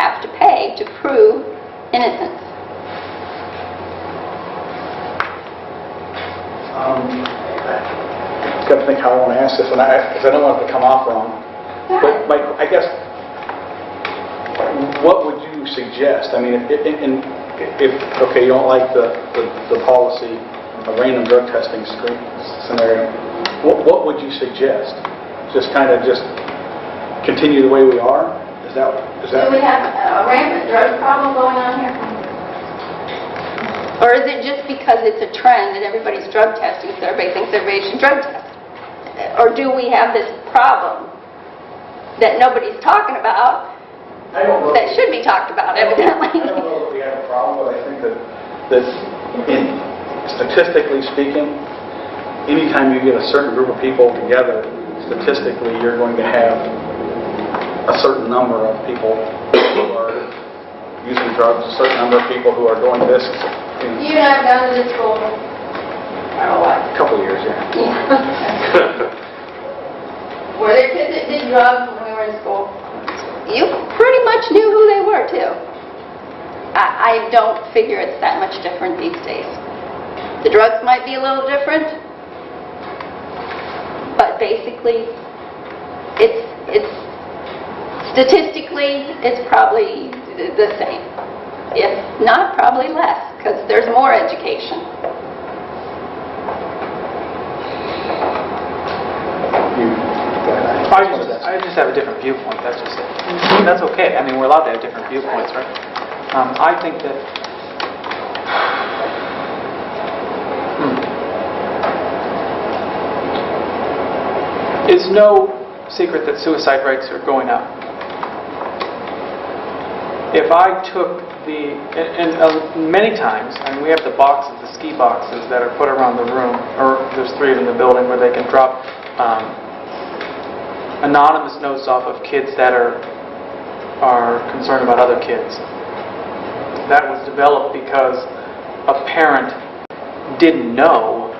have to pay to prove innocence? I've got to think how I want to ask this, because I don't want it to come off wrong. But I guess, what would you suggest? I mean, if okay, you don't like the policy, a random drug testing scenario, what would you suggest? Just continue the way we are? Is that? Do we have a rampant drug problem going on here? Or is it just because it's a trend that everybody's drug testing, so everybody thinks everybody should drug test? Or do we have this problem that nobody's talking about I don't know. that should be talked about, evidently? I don't know if we have a problem, but I think that statistically speaking, anytime you get a certain group of people together, statistically you're going to have a certain number of people who are using drugs, a certain number of people who are doing this. You and I have gone to this school, I don't know what. A couple of years, yeah. Were there kids that did drugs when we were in school? You pretty much knew who they were, too. I don't figure it's that much different these days. The drugs might be a little different, but basically, it's statistically, it's probably the same. If not, probably less, because there's more education. I just have a different viewpoint, that's just it. That's okay, I mean, we're allowed to have different viewpoints, right? I think that it's no secret that suicide rates are going up. If I took many times, I mean, we have the boxes, the ski boxes that are put around the room, or there's 3 in the building where they can drop anonymous notes off of kids that are concerned about other kids. That was developed because a parent didn't know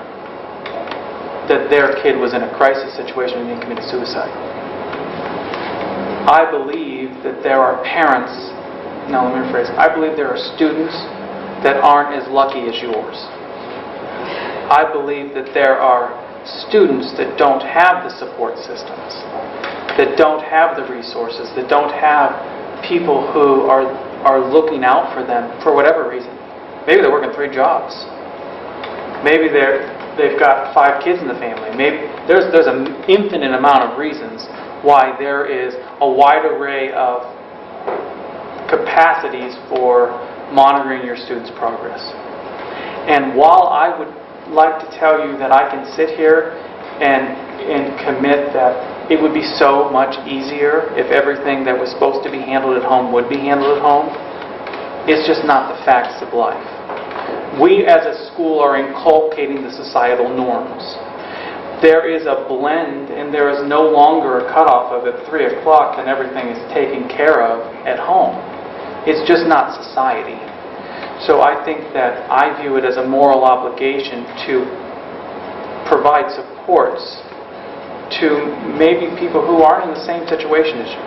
that their kid was in a crisis situation and he committed suicide. I believe that there are parents, no, let me rephrase, I believe there are students that aren't as lucky as yours. I believe that there are students that don't have the support systems, that don't have the resources, that don't have people who are looking out for them for whatever reason. Maybe they're working 3 jobs. Maybe they've got 5 kids in the family. Maybe there's an infinite amount of reasons why there is a wide array of capacities for monitoring your students' progress. And while I would like to tell you that I can sit here and commit that it would be so much easier if everything that was supposed to be handled at home would be handled at home, it's just not the facts of life. We as a school are inculcating the societal norms. There is a blend, and there is no longer a cutoff of at 3 o'clock and everything is taken care of at home. It's just not society. So I think that I view it as a moral obligation to provide supports to maybe people who aren't in the same situation as you.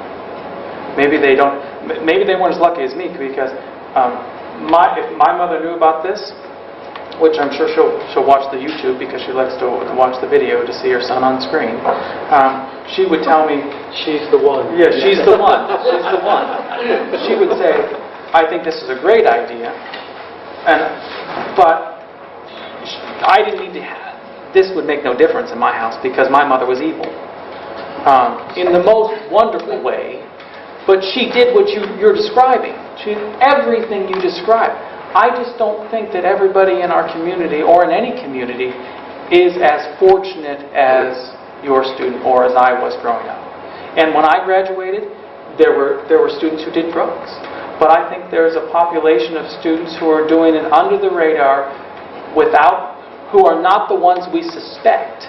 Maybe they weren't as lucky as me, because if my mother knew about this, which I'm sure she'll watch the YouTube because she likes to watch the video to see her son on screen, she would tell me, She's the one. yeah, she's the one. She's the one. She would say, I think this is a great idea, but I didn't need to have, this would make no difference in my house because my mother was evil. In the most wonderful way, but she did what you're describing. She did everything you described. I just don't think that everybody in our community or in any community is as fortunate as your student or as I was growing up. And when I graduated, there were students who did drugs. But I think there's a population of students who are doing it under the radar who are not the ones we suspect.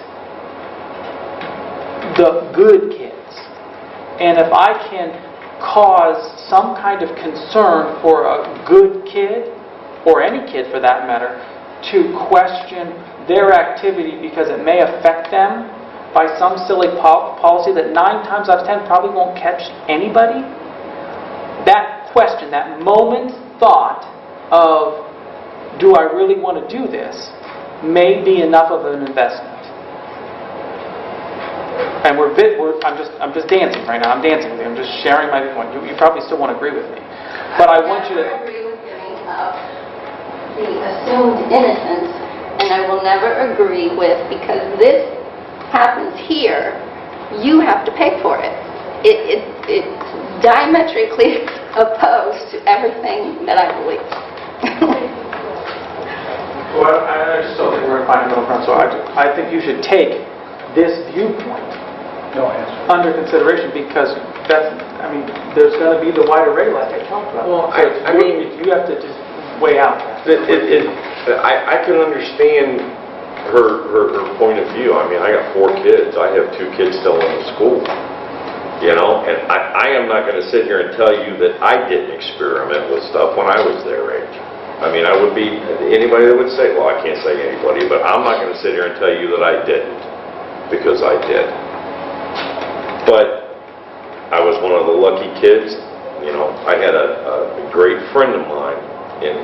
The good kids. And if I can cause some kind of concern for a good kid, or any kid for that matter, to question their activity because it may affect them by some silly policy that 9 times out of 10 probably won't catch anybody, that question, that moment's thought of, do I really want to do this, may be enough of an investment. And I'm just dancing right now. I'm dancing with you. I'm just sharing my point. You probably still won't agree with me, but I want you to. I agree with giving up the assumed innocence, and I will never agree with, because this happens here, you have to pay for it. It's diametrically opposed to everything that I believe. Well, I just don't think we're going to find a middle ground. So I think you should take this viewpoint under consideration, because there's going to be the wide array like I talked about. Well, I mean, you have to just weigh out that. I can understand her point of view. I mean, I got 4 kids. I have 2 kids still in the school. And I am not going to sit here and tell you that I didn't experiment with stuff when I was their age. I mean, I would be anybody that would say, well, I can't say anybody, but I'm not going to sit here and tell you that I didn't, because I did. But I was one of the lucky kids. I had a great friend of mine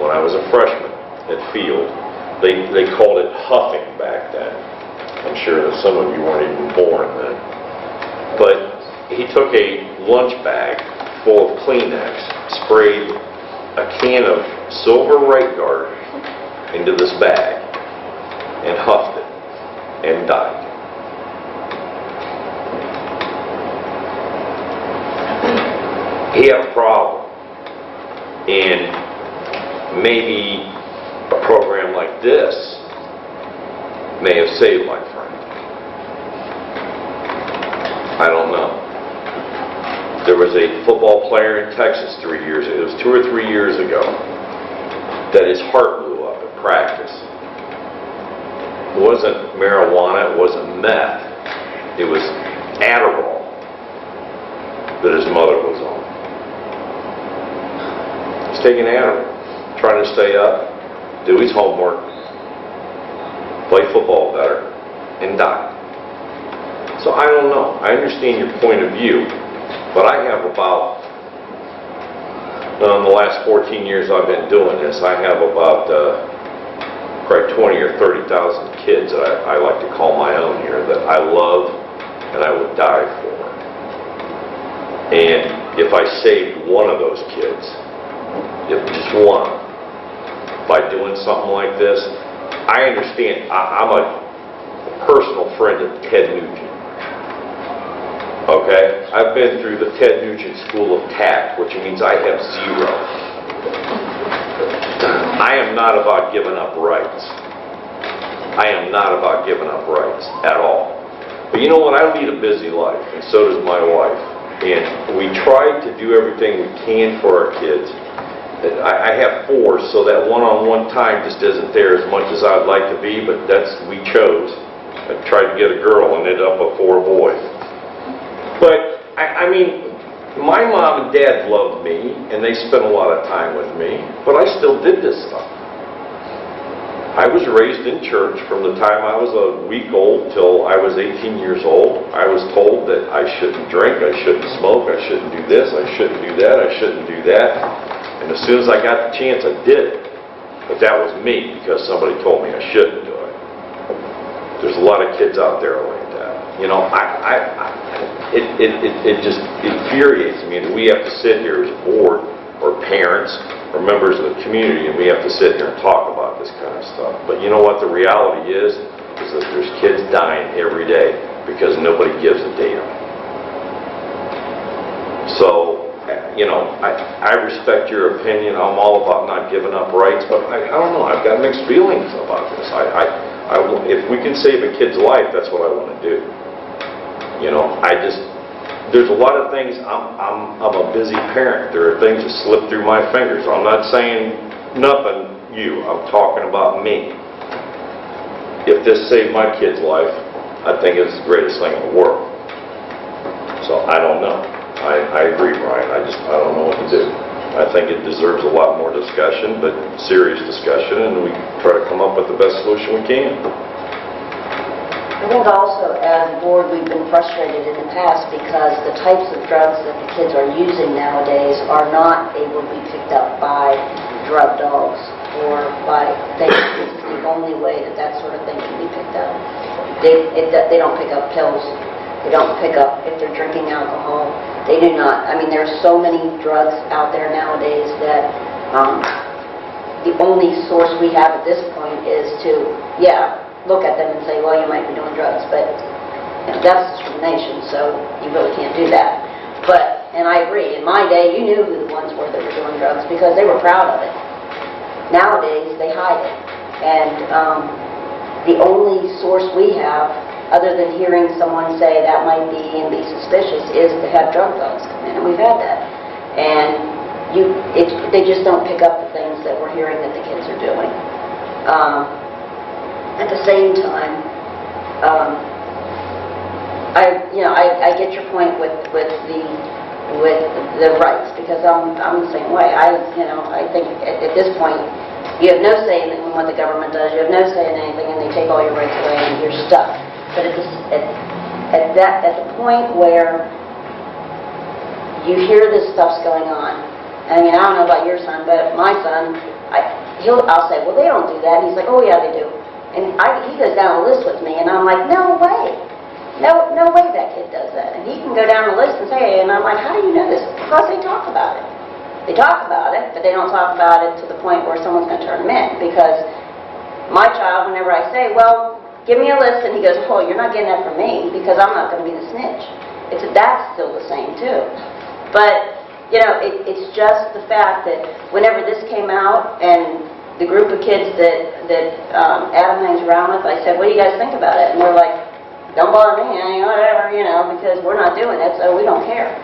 when I was a freshman at Field. They called it huffing back then. I'm sure that some of you weren't even born then. But he took a lunch bag full of Kleenex, sprayed a can of Silver Right Guard into this bag, and huffed it, and died. He had a problem, and maybe a program like this may have saved my friend. I don't know. There was a football player in Texas 3 years ago, it was 2 or 3 years ago, that his heart blew up at practice. It wasn't marijuana, it wasn't meth, it was Adderall that his mother was on. He's taking Adderall, trying to stay up, do his homework, play football better, and die. So I don't know. I understand your point of view, but I have about, in the last 14 years I've been doing this, I have about probably 20 or 30,000 kids that I like to call my own here that I love and I would die for. And if I saved one of those kids, if just one, by doing something like this, I understand. I'm a personal friend of Ted Nugent. Okay? I've been through the Ted Nugent School of Tact, which means I have 0. I am not about giving up rights. I am not about giving up rights at all. But you know what? I lead a busy life, and so does my wife. And we try to do everything we can for our kids. I have 4, so that one-on-one time just isn't there as much as I'd like to be, but we chose. I tried to get a girl and ended up with 4 boys. But, I mean, my mom and dad loved me, and they spent a lot of time with me, but I still did this stuff. I was raised in church from the time I was a week old till I was 18 years old. I was told that I shouldn't drink, I shouldn't smoke, I shouldn't do this, I shouldn't do that, I shouldn't do that. And as soon as I got the chance, I did it. But that was me, because somebody told me I shouldn't do it. There's a lot of kids out there like that. You know, it just infuriates me that we have to sit here as a board, or parents, or members of the community, and we have to sit here and talk about this kind of stuff. But you know what the reality is that there's kids dying every day because nobody gives a damn. So, you know, I respect your opinion. I'm all about not giving up rights, but I don't know. I've got mixed feelings about this. If we can save a kid's life, that's what I want to do. You know, there's a lot of things. I'm a busy parent. There are things that slip through my fingers. I'm not saying nothing. I'm talking about me. If this saved my kid's life, I think it's the greatest thing in the world. So I don't know. I agree, Brian. I don't know what to do. I think it deserves a lot more discussion, but serious discussion, and we try to come up with the best solution we can. I think also, as a board, we've been frustrated in the past because the types of drugs that the kids are using nowadays are not able to be picked up by drug dogs or by things. This is the only way that sort of thing can be picked up. They don't pick up pills. They don't pick up if they're drinking alcohol. They do not. I mean, there's so many drugs out there nowadays that the only source we have at this point is to, look at them and say, well, you might be doing drugs, but that's discrimination, so you really can't do that. And I agree, in my day, you knew who the ones were that were doing drugs because they were proud of it. Nowadays, they hide it. And the only source we have, other than hearing someone say that might be and be suspicious, is to have drug dogs come in, and we've had that. And they just don't pick up the things that we're hearing that the kids are doing. At the same time, I get your point with the rights, because I'm the same way. I think at this point you have no say in what the government does. You have no say in anything, and they take all your rights away, and you're stuck. But at the point where you hear this stuff's going on, I mean, I don't know about your son, but my son, I'll say, well, they don't do that. And he's like, oh yeah, they do. And he goes down a list with me, and I'm like, no way. No way that kid does that. And he can go down a list and say, and I'm like, how do you know this? Because they talk about it. They talk about it, but they don't talk about it to the point where someone's going to turn them in. Because my child, whenever I say, well, give me a list, and he goes, oh, you're not getting that from me, because I'm not going to be the snitch. That's still the same, too. But, it's just the fact that whenever this came out, and the group of kids that Adam hangs around with, I said, what do you guys think about it? And they're like, don't bother me, whatever, because we're not doing it, so we don't care.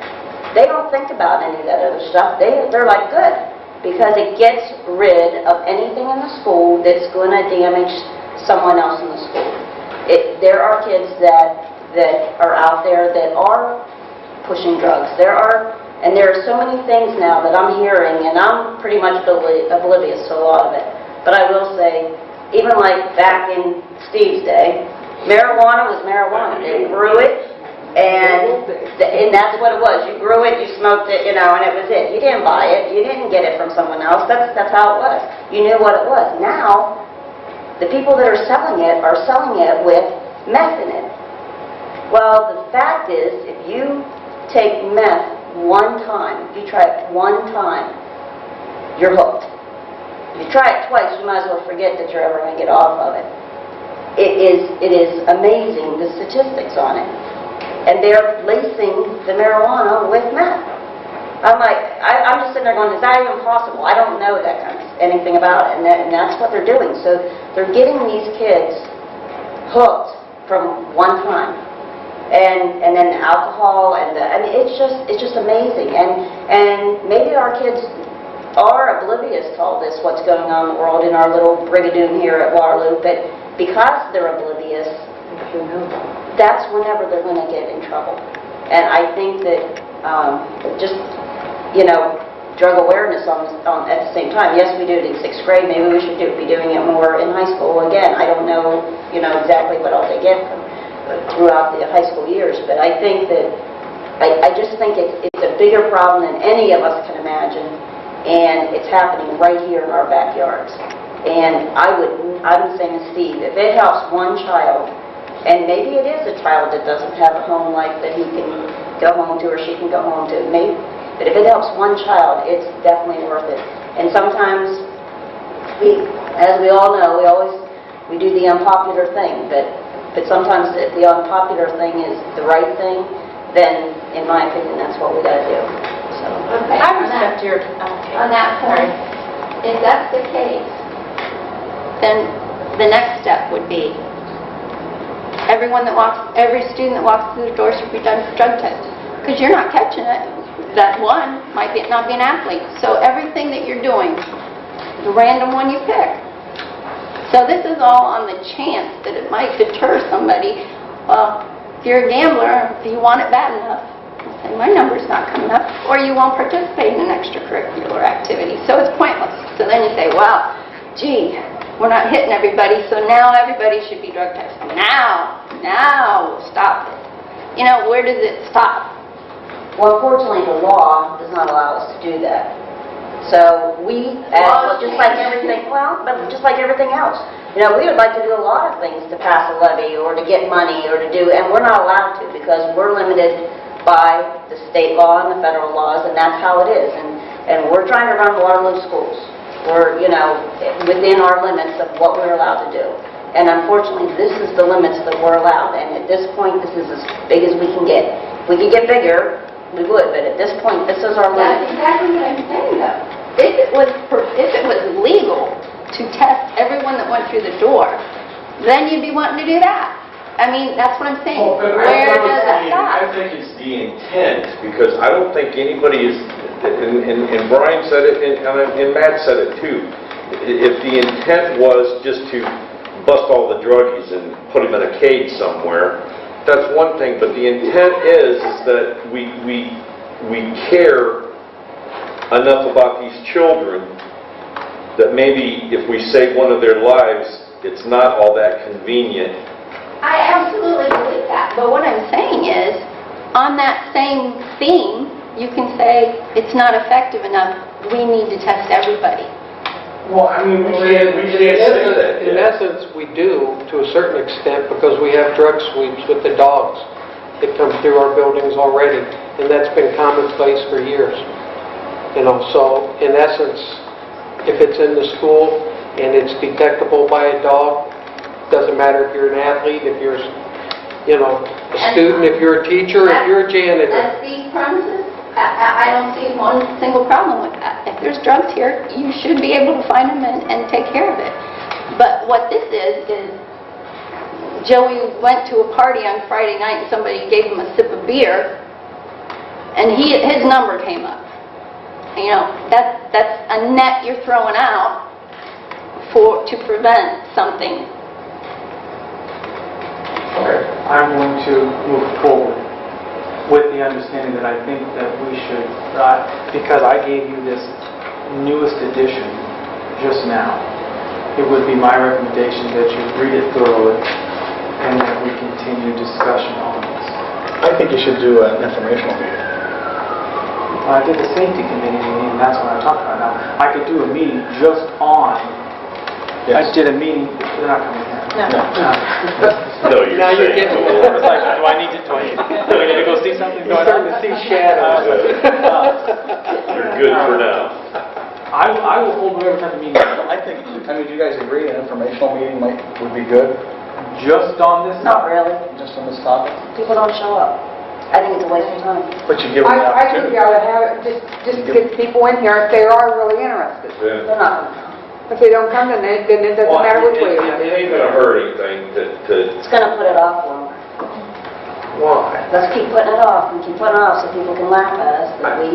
They don't think about any of that other stuff. They're like, good, because it gets rid of anything in the school that's going to damage someone else in the school. There are kids that are out there that are pushing drugs. And there are so many things now that I'm hearing, and I'm pretty much oblivious to a lot of it. But I will say, even like back in Steve's day, marijuana was marijuana. They grew it, and that's what it was. You grew it, you smoked it, and it was it. You didn't buy it. You didn't get it from someone else. That's how it was. You knew what it was. Now, the people that are selling it with meth in it. Well, the fact is, if you take meth one time, if you try it one time, you're hooked. If you try it twice, you might as well forget that you're ever going to get off of it. It is amazing, the statistics on it. And they're lacing the marijuana with meth. I'm like, I'm just sitting there going, is that even possible? I don't know anything about it, and that's what they're doing. So they're getting these kids hooked from one time, and then alcohol, and it's just amazing. And maybe our kids are oblivious to all this, what's going on in the world in our little brigadoon here at Waterloo, but because they're oblivious, that's whenever they're going to get in trouble. And I think that drug awareness at the same time. Yes, we do it in 6th grade. Maybe we should be doing it more in high school. Again, I don't know, exactly what all they get throughout the high school years, but I think that I just think it's a bigger problem than any of us can imagine, and it's happening right here in our backyards. And I'm saying to Steve, if it helps one child, and maybe it is a child that doesn't have a home life that he can go home to or she can go home to, maybe. But if it helps one child, it's definitely worth it. And sometimes, as we all know, we do the unpopular thing. But sometimes if the unpopular thing is the right thing, then, in my opinion, that's what we got to do. So. Okay, I respect your... Okay. On that point, if that's the case, then the next step would be every student that walks through the door should be done for drug tests, because you're not catching it. That one might not be an athlete. So everything that you're doing, the random one you pick. So this is all on the chance that it might deter somebody. Well, if you're a gambler, if you want it bad enough, you'll say, my number's not coming up, or you won't participate in an extracurricular activity. So it's pointless. So then you say, well, gee, we're not hitting everybody, so now everybody should be drug tested. Now we'll stop it. Where does it stop? Well, unfortunately, the law does not allow us to do that. So just like everything else, we would like to do a lot of things to pass a levy or to get money or to do, and we're not allowed to because we're limited by the state law and the federal laws, and that's how it is. And we're trying to run Waterloo schools. We're, within our limits of what we're allowed to do. And unfortunately, this is the limits that we're allowed. And at this point, this is as big as we can get. If we could get bigger, we would, but at this point, this is our limit. That's exactly what I'm saying, though. If it was legal to test everyone that went through the door, then you'd be wanting to do that. I mean, that's what I'm saying. Where does that stop? I think it's the intent, because I don't think anybody is, and Brian said it, and Matt said it too. If the intent was just to bust all the druggies and put them in a cage somewhere, that's one thing, but the intent is that we care enough about these children that maybe if we save one of their lives, it's not all that convenient. I absolutely believe that, but what I'm saying is, on that same theme, you can say it's not effective enough, we need to test everybody. Well, I mean, in essence, we do to a certain extent because we have drug sweeps with the dogs that come through our buildings already, and that's been commonplace for years. So in essence, if it's in the school and it's detectable by a dog, doesn't matter if you're an athlete, if you're, a student, if you're a teacher, if you're a janitor. At these premises, I don't see one single problem with that. If there's drugs here, you should be able to find them and take care of it. But what this is Joey went to a party on Friday night and somebody gave him a sip of beer and his number came up. That's a net you're throwing out to prevent something. Okay. I'm going to move forward with the understanding that I think that we should, because I gave you this newest edition just now, it would be my recommendation that you read it thoroughly and that we continue discussion on this. I think you should do an informational meeting. I did the safety committee meeting, and that's what I'm talking about now. I could do a meeting just on I Yes. did a meeting, they're not coming here. No. No, you're Now you're saying. getting- It's like, do I need to go see something You're going starting on? to see shadows. You're good for now. I will hold whatever type of meeting, I think, do you guys agree an informational meeting would be good, just on this. Not really. just on this topic? People don't show up. I think it's a waste of time. But you give them the I think opportunity. you ought to have it, just get people in here if they are really interested. They're not. If they don't come, then it doesn't matter which way. It ain't gonna hurt anything to It's going to put it off longer. Why? Let's keep putting it off and keep putting it off so people can laugh at us that we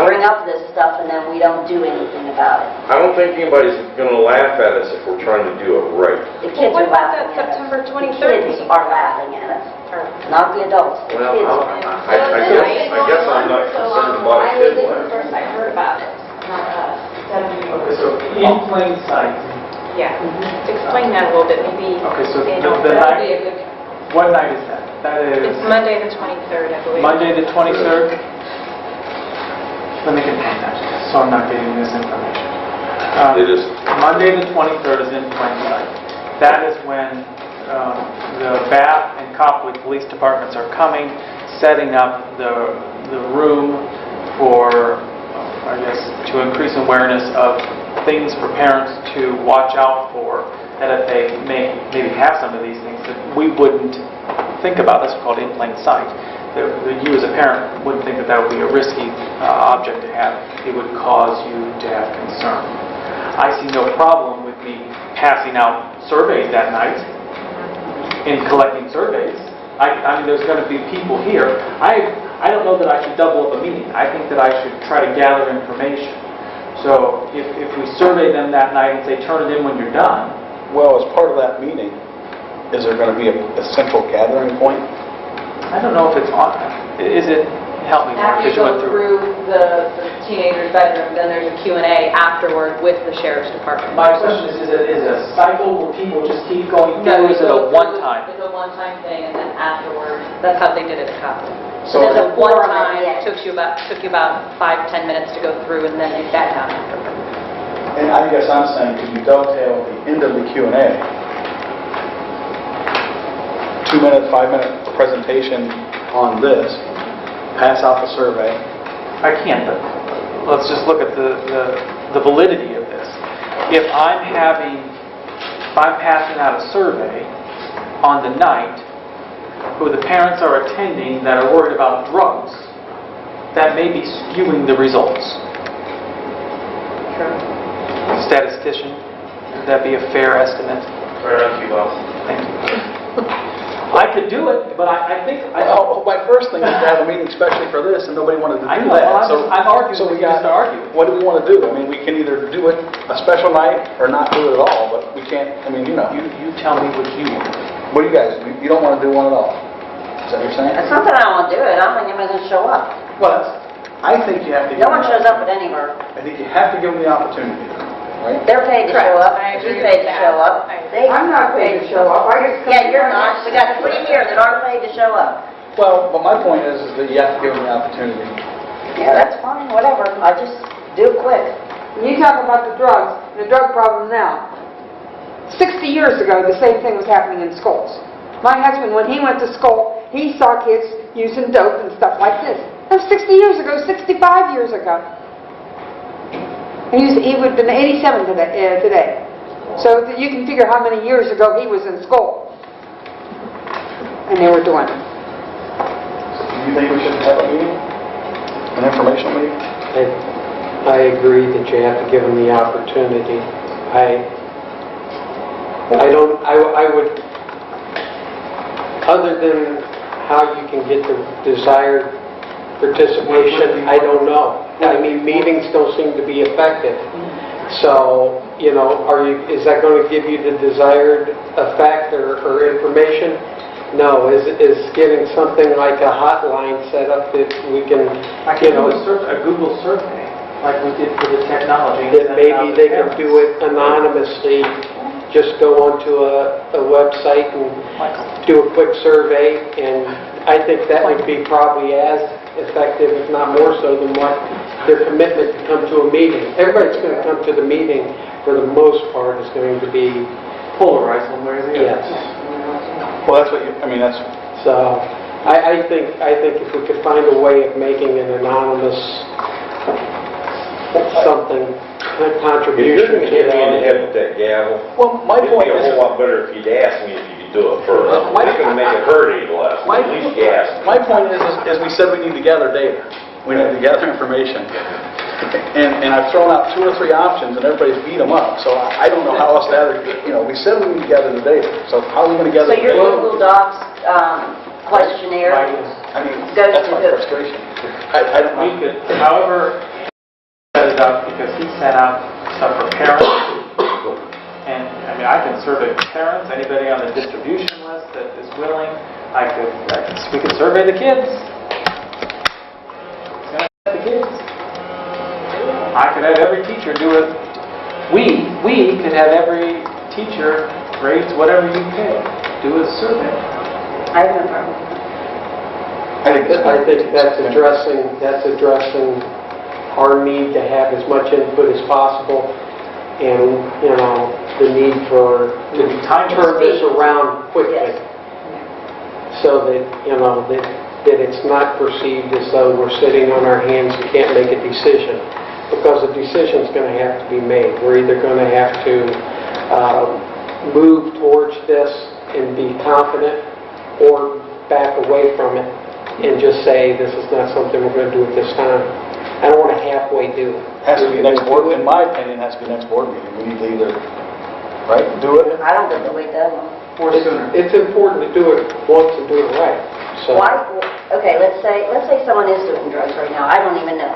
bring up this stuff and then we don't do anything about it. I don't think anybody's gonna laugh at us if we're trying to do it right. The kids What are about laughing that at us. September The 23rd kids meeting? are laughing at us, not the adults, the Well, kids. I guess I'm not concerned about a kid laughing. First I heard about it, not us. Okay, so in plain sight, Yeah. Explain that a little bit, maybe. okay, so you know, the that would be night, a good. what night is that? That is It's Monday the 23rd, I believe. Monday the 23rd? Let me confirm that, so I'm not getting this information. It is. Monday the 23rd is in plain sight. That is when the Bath and Copley Police Departments are coming, setting up the room for, I guess, to increase awareness of things for parents to watch out for, that if they maybe have some of these things that we wouldn't think about. That's called in plain sight. You as a parent wouldn't think that that would be a risky object to have. It would cause you to have concern. I see no problem with me passing out surveys that night and collecting surveys. I mean, there's going to be people here. I don't know that I should double up a meeting. I think that I should try to gather information. So if we survey them that night and say, turn it in when you're done. Well, as part of that meeting, is there going to be a central gathering point? I don't know if it's on, is it, help me, Mark, After because you you went go through. through the teenager's bedroom, then there's a Q&A afterward with the sheriff's department. My question is it a cycle where people just keep going through, or is it a one-time? It's a one-time thing, and then afterward, that's how they did it at Copley. So So it's a there's a forum one-time, at the end. took you about 5-10 minutes to go through, and then they sat down afterward. And I guess I'm saying, could you dovetail the end of the Q&A? 2-minute, 5-minute presentation on this, pass out the survey. I can't, but let's just look at the validity of this. If I'm passing out a survey on the night who the parents are attending that are worried about drugs, that may be skewing the results. Statistician, would that be a fair estimate? Fair enough, you will. Thank you. I could do it, but I think... Well, my first thing is to have a meeting especially for this, and nobody wanted to I do know, that. well, I'm arguing So we just got to argue. What do we want to do? I mean, we can either do it a special night or not do it at all, but we can't, I mean, you know. You tell me what you want. What do you guys, you don't want to do one at all? Is that what you're saying? It's not that I don't want to do it, I don't think anybody's going to show up. Well, I think you have to give No them one shows up at anywhere. I think you have to give them the opportunity, right? They're paid to Correct. show up, I agree she's paid with to that. show up. I'm not paid to show up, I just come. Yeah, you're not, we got 3 here that aren't paid to show up. Well, but my point is that you have to give them the opportunity. Yeah, that's fine, whatever, I just do it quick. And you talk about the drugs, the drug problem now. 60 years ago, the same thing was happening in schools. My husband, when he went to school, he saw kids using dope and stuff like this. That was 60 years ago, 65 years ago. He would have been 87 today. So that you can figure how many years ago he was in school. And they were doing it. Do you think we should have a meeting? An informational meeting? I agree that you have to give them the opportunity. I would, other than how you can get the desired participation, I don't know. I mean, meetings don't seem to be effective. So, you know, is that going to give you the desired effect or information? No. Is getting something like a hotline set up that we can, I could do a Google survey, like we did for the technology. and that send it out maybe to they can parents. do it anonymously, just go onto a website and Michael. do a quick survey, and I think that would be probably as effective, if not more so, than what their commitment to come to a meeting. Everybody's going to come to the meeting, for the most part, is going to be, Polarized one way or the other. yes. Well, that's what you, I mean, that's, So I think if we could find a way of making an anonymous something, If you're contribution going to to hit me in the that. head with that gavel, well, my it'd point be a is, whole lot better if you'd asked me if you could do it first. It's not going to make it hurt any less, My- at least you asked me. my point is we said we need to gather data. We need to gather information. And I've thrown out 2 or 3 options, and everybody's beat them up. So I don't know how else to gather, we said we need to gather the data. So how are we going to gather So the your data? Google Docs questionnaire I mean, goes that's to my who? frustration. I don't We know. could, however, set it up, because he sent out stuff for parents. And, I mean, I can survey parents, anybody on the distribution list that is willing. We could survey the kids. The kids. I could have every teacher do it. We could have every teacher grades whatever you pay, do a survey. I have no problem. I think that's addressing our need to have as much input as possible, and, the need to turn this around quickly, so that, that it's not perceived as though we're sitting on our hands and can't make a decision, because a decision's going to have to be made. We're either going to have to move towards this and be confident, or back away from it and just say, this is not something we're going to do at this time. I don't want to halfway do it. Has to be next board, in my opinion, it has to be next board meeting. We need to either, right, do it. I don't think they'll wait that long. Or sooner. It's important to do it once and do it right. So Why, okay, let's say someone is doing drugs right now, I don't even know.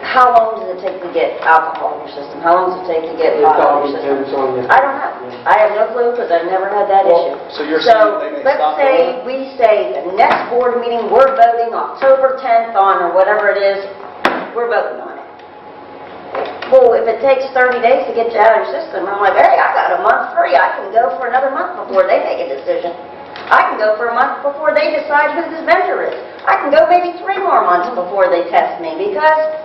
How long does it take to get alcohol in your system? How long does it take to get it pot all in your system? depends on the... I don't know. I have no clue because I've never had that issue. So you're saying they may let's stop say doing we say the next board meeting, we're voting October 10th on, or whatever it is, we're voting on it. Well, if it takes 30 days to get you out of your system, I'm like, hey, I got a month free. I can go for another month before they make a decision. I can go for a month before they decide who this vendor is. I can go maybe 3 more months before they test me, because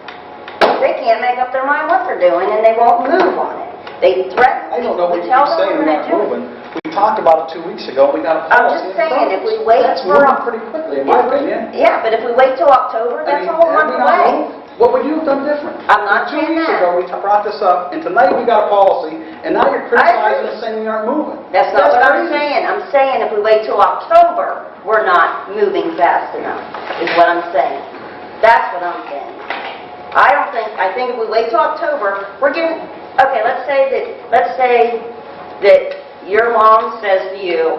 they can't make up their mind what they're doing, and they won't move on it. They threaten. I don't know what we you tell keep them saying we're about gonna do it. moving. We talked about it 2 weeks ago, and we got a I'm policy. just saying, if we wait That's for... moving pretty quickly, in my opinion. Yeah, but if we wait till October, that's a whole month away. What would you have done different? I'm not 2 saying weeks that. ago, we brought this up, and tonight we got a policy, and now you're criticizing us saying we aren't moving. That's not what I'm crazy. saying. I'm saying if we wait till October, we're not moving fast enough, is what I'm saying. That's what I'm saying. I think if we wait till October, we're getting, okay, let's say that your mom says to you,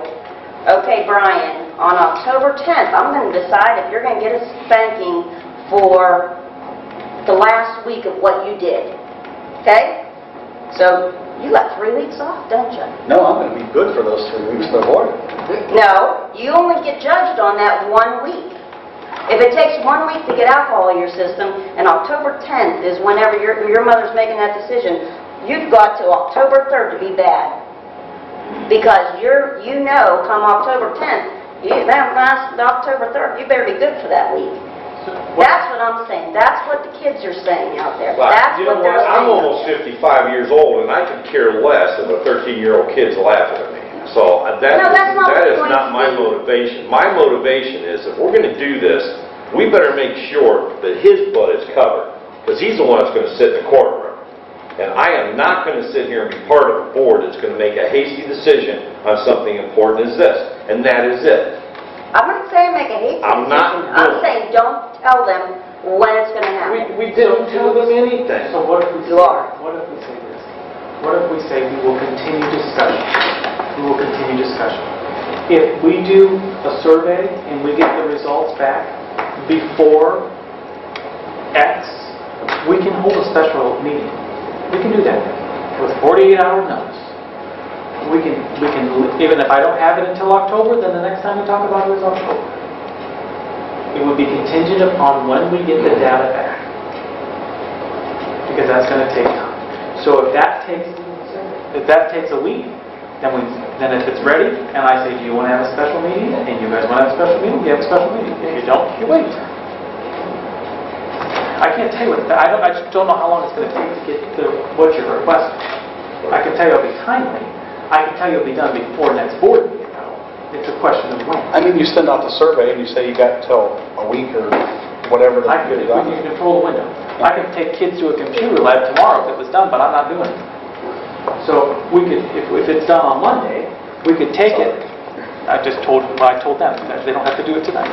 okay, Brian, on October 10th, I'm going to decide if you're going to get a spanking for the last week of what you did. Okay? So you got 3 weeks off, don't you? No, I'm going to be good for those 3 weeks to avoid it. No, you only get judged on that 1 week. If it takes 1 week to get alcohol in your system, and October 10th is whenever your mother's making that decision, you've got to October 3rd to be bad. Because come October 10th, last October 3rd, you better be good for that week. That's what I'm saying. That's what the kids are saying out there. That's You know what they're what, I'm saying. almost 55 years old, and I could care less if a 13-year-old kid's laughing at me. So No, that's not that the is point. not my motivation. My motivation is, if we're going to do this, we better make sure that his butt is covered, because he's the one that's going to sit in the courtroom. And I am not going to sit here and be part of a board that's going to make a hasty decision on something important as this, and that is it. I'm not saying make a hasty I'm not decision. I'm doing it. saying don't tell them when it's going to happen. We didn't tell them anything. So what if we You are. What if we say this? What if we say we will continue discussion? We will continue discussion. If we do a survey and we get the results back before X, we can hold a special meeting. We can do that with 48-hour notice. We can, even if I don't have it until October, then the next time we talk about it is October. It would be contingent upon when we get the data back, because that's going to take time. So if that takes a week, then if it's ready, and I say, do you want to have a special meeting? And you guys want to have a special meeting? You have a special meeting. If you don't, you wait. I can't tell you I just don't know how long it's going to take to get to what you're requesting. I can tell you it'll be timely. I can tell you it'll be done before next board meeting, though. It's a question of when. I mean, you send out the survey and you say you got till a week or whatever to I can, get it done. we can control the window. I can take kids to a computer lab tomorrow if it was done, but I'm not doing it. So we could, if it's done on Monday, we could take it. I told them that they don't have to do it tonight.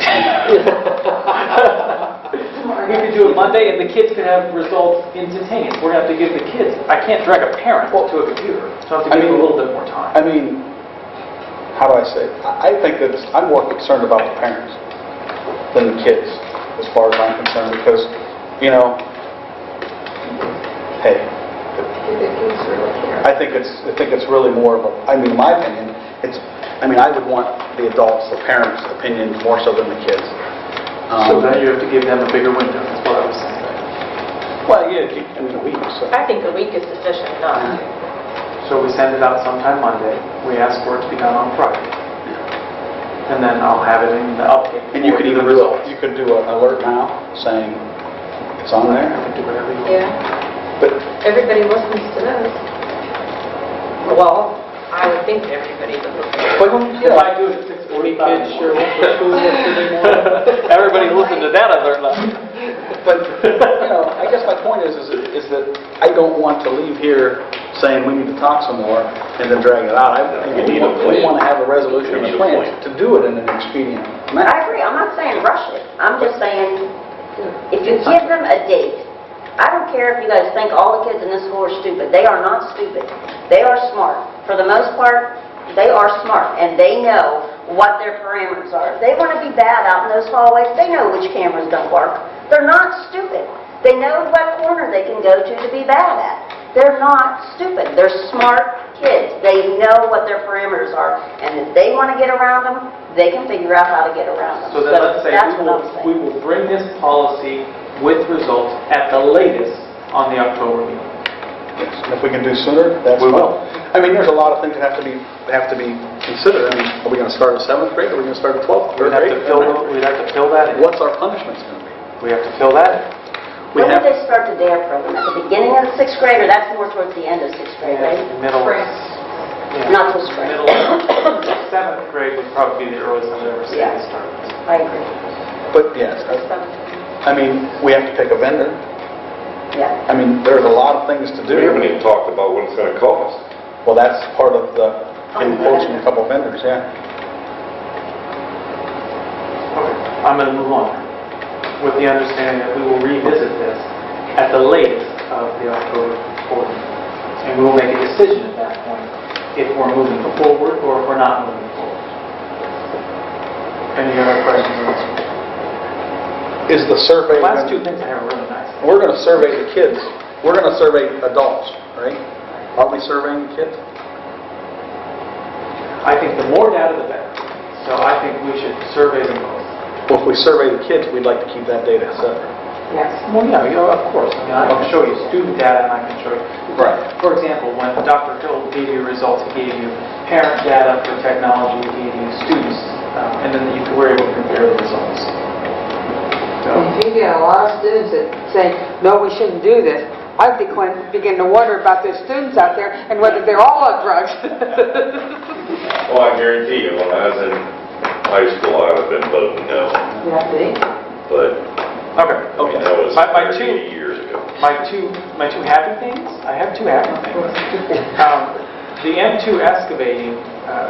We could do it Monday and the kids could have results instantaneous. We're going to have to give the kids, I can't drag a parent to a computer, so I have to give them a little bit more time. I mean, how do I say it? I think that I'm more concerned about the parents than the kids, as far as I'm concerned, because, you know, hey, I think it's really more of a, I mean, in my opinion, I would want the adults, the parents' opinion more so than the kids. So then you have to give them a bigger window, that's what I was saying. Well, yeah, I mean, a week, so. I think a week is sufficient enough. So we send it out sometime Monday, we ask for it to be done on Friday. And then I'll have it in the update. And you could even do an alert now saying it's on there. I can do whatever you want. Yeah. But Everybody listens to those. Well, I would think everybody would listen. If I do it at 6:45, Kids sure went to school yesterday morning. everybody listen to that alert now. But, you know, I guess my point is that I don't want to leave here saying we need to talk some more and then drag it out. I think we want to have a resolution and a plan to do it in an expedient manner. I agree, I'm not saying rush it. I'm just saying, if you give them a date, I don't care if you guys think all the kids in this school are stupid. They are not stupid. They are smart. For the most part, they are smart, and they know what their parameters are. If they want to be bad out in those hallways, they know which cameras don't work. They're not stupid. They know what corner they can go to be bad at. They're not stupid. They're smart kids. They know what their parameters are, and if they want to get around them, they can figure out how to get around them. So then let's say that's what I'm we saying. will bring this policy with results at the latest on the October meeting. Yes, and if we can do sooner, that's We fine. will. I mean, there's a lot of things that have to be considered. I mean, are we going to start at 7th grade? Are we going to start at 12th? We'd have to fill that in. What's our punishments going to be? We have to fill that in. When did they start the DARE program? At the beginning of the 6th grade, or that's more towards the end of 6th grade, right? Middle. Not till spring. Middle. 7th grade would probably be the earliest I've ever seen Yeah. it start. I agree. But yes, I mean, we have to pick a vendor. Yeah. I mean, there's a lot of things to We haven't do. even talked about what it's going to cost. Well, that's part of the poaching a couple vendors, yeah. Okay, I'm going to move on with the understanding that we will revisit this at the latest of the October board meeting. And we will make a decision at that point if we're moving forward or if we're not moving forward. Any other questions on this? Is the survey... The last two things I have are really nice. We're going to survey the kids. We're going to survey adults, right? Are we surveying the kids? I think the more data, the better. So I think we should survey them both. Well, if we survey the kids, we'd like to keep that data separate. Yes. Well, yeah, of course. I mean, I can show you student data and I can show you... Right. For example, when Dr. Hill gave you results, he gave you parent data for technology, he gave you students, and then you were able to compare the results. So, If you get a lot of students that say, no, we shouldn't do this, I begin to wonder about those students out there and whether they're all on drugs. Well, I guarantee you, when I was in high school, I would have been voting no. Yeah, see? But, okay. I mean, that was My 30 two years ago. My two happy things. I have two happy things. The M2 Excavating,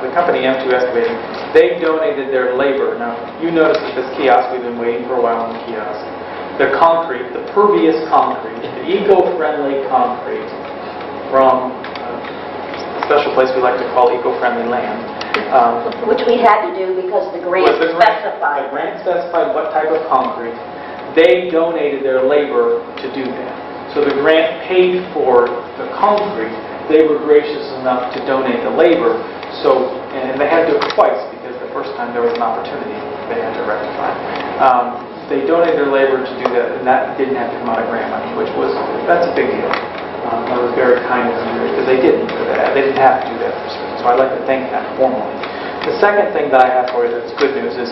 the company M2 Excavating, they donated their labor. Now, you notice that this kiosk, we've been waiting for a while on the kiosk. The concrete, the pervious concrete, the eco-friendly concrete from a special place we like to call eco-friendly land. Which we had to do because the grant The specified. grant specified what type of concrete. They donated their labor to do that. So the grant paid for the concrete. They were gracious enough to donate the labor. So, and they had to do it twice because the first time there was an opportunity they had to rectify. They donated their labor to do that, and that didn't have to come out of grant money, that's a big deal. That was very kind of them because they didn't have to do that for certain. So I'd like to thank them formally. The second thing that I have for you that's good news is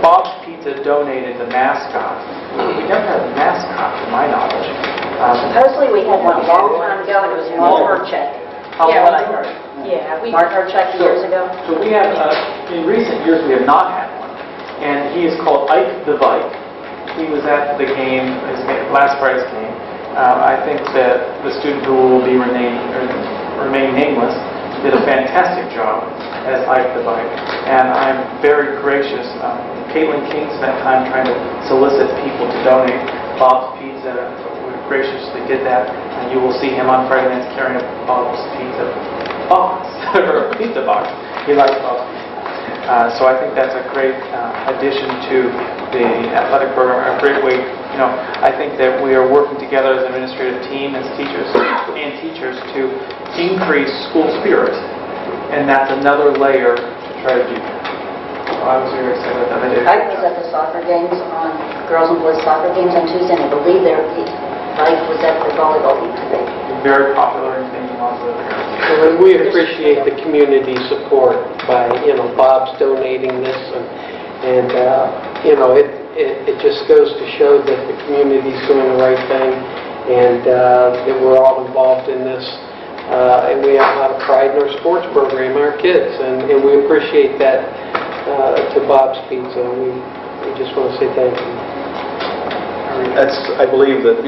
Bob's Pizza donated the mascot. We never had a mascot, to my knowledge. Supposedly, we had one a long time ago, and it was Mark Herchek. From Yeah. what I heard. Yeah, we, Mark Herchek years ago. So we have, in recent years, we have not had one. And he is called Ike the Vike. He was at the game, last Friday's game. I think that the student who will be remain nameless did a fantastic job as Ike the Vike. And I'm very gracious. Caitlin King spent time trying to solicit people to donate Bob's Pizza. We graciously did that. And you will see him on Friday nights carrying a Bob's Pizza box, or a pizza box. He likes Bob's Pizza. So I think that's a great addition to the athletic program, a great way. I think that we are working together as an administrative team, as teachers and teachers, to increase school spirit, and that's another layer to try to do that. So I was very excited about that. I was at the soccer games, on girls and boys soccer games on Tuesday, and I believe Mike was at the volleyball game today. Very popular in thinking also. Well, we appreciate the community support by, Bob's donating this, and it just goes to show that the community's doing the right thing, and that we're all involved in this. And we have a lot of pride in our sports program, our kids, and we appreciate that to Bob's Pizza. We just want to say thank you. I believe that,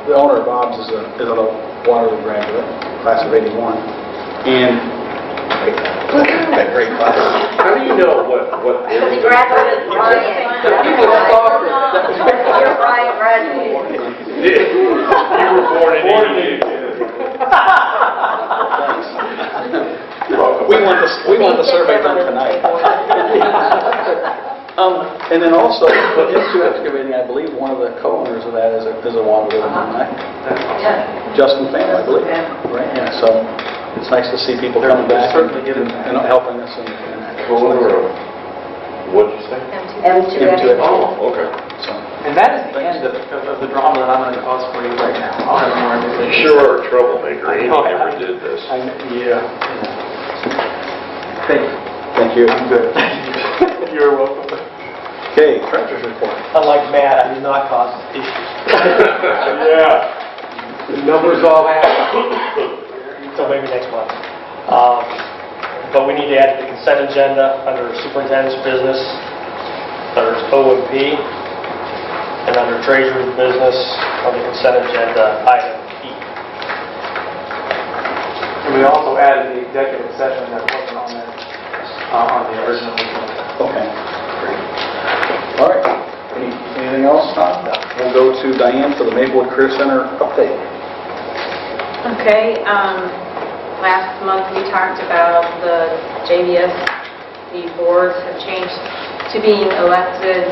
the owner of Bob's is a Waterloo graduate, class of '81, and that great class. How do you know what? Because he graduated Ryan. He was soccer. You're Ryan graduated. You were born in '88. We want the survey done tonight. And then also, Institute Excavating, I believe one of the co-owners of that is a Waterloo alumni. Justin Fan, I believe. Right, yeah, so it's nice to see people coming back and helping us. What'd you say? M2X. Oh, okay. So, And that is the end of the drama that I'm going to cause for you right now. I'll have more of You it. sure are a troublemaker. Amy never did this. yeah. Thank you. Thank you. I'm good. You're welcome. Okay, treasurer's report. Unlike Matt, I did not cause issues. Yeah. The numbers all add up. So maybe next month. But we need to add to the consent agenda under superintendent's business, under O&P, and under treasurer's business on the consent agenda, item E. And we also added the executive session that wasn't on there, on the original. Okay, great. All right, anything else, Tom? No. We'll go to Diane for the Maplewood Career Center update. okay, last month we talked about the JVS, the boards have changed to being elected,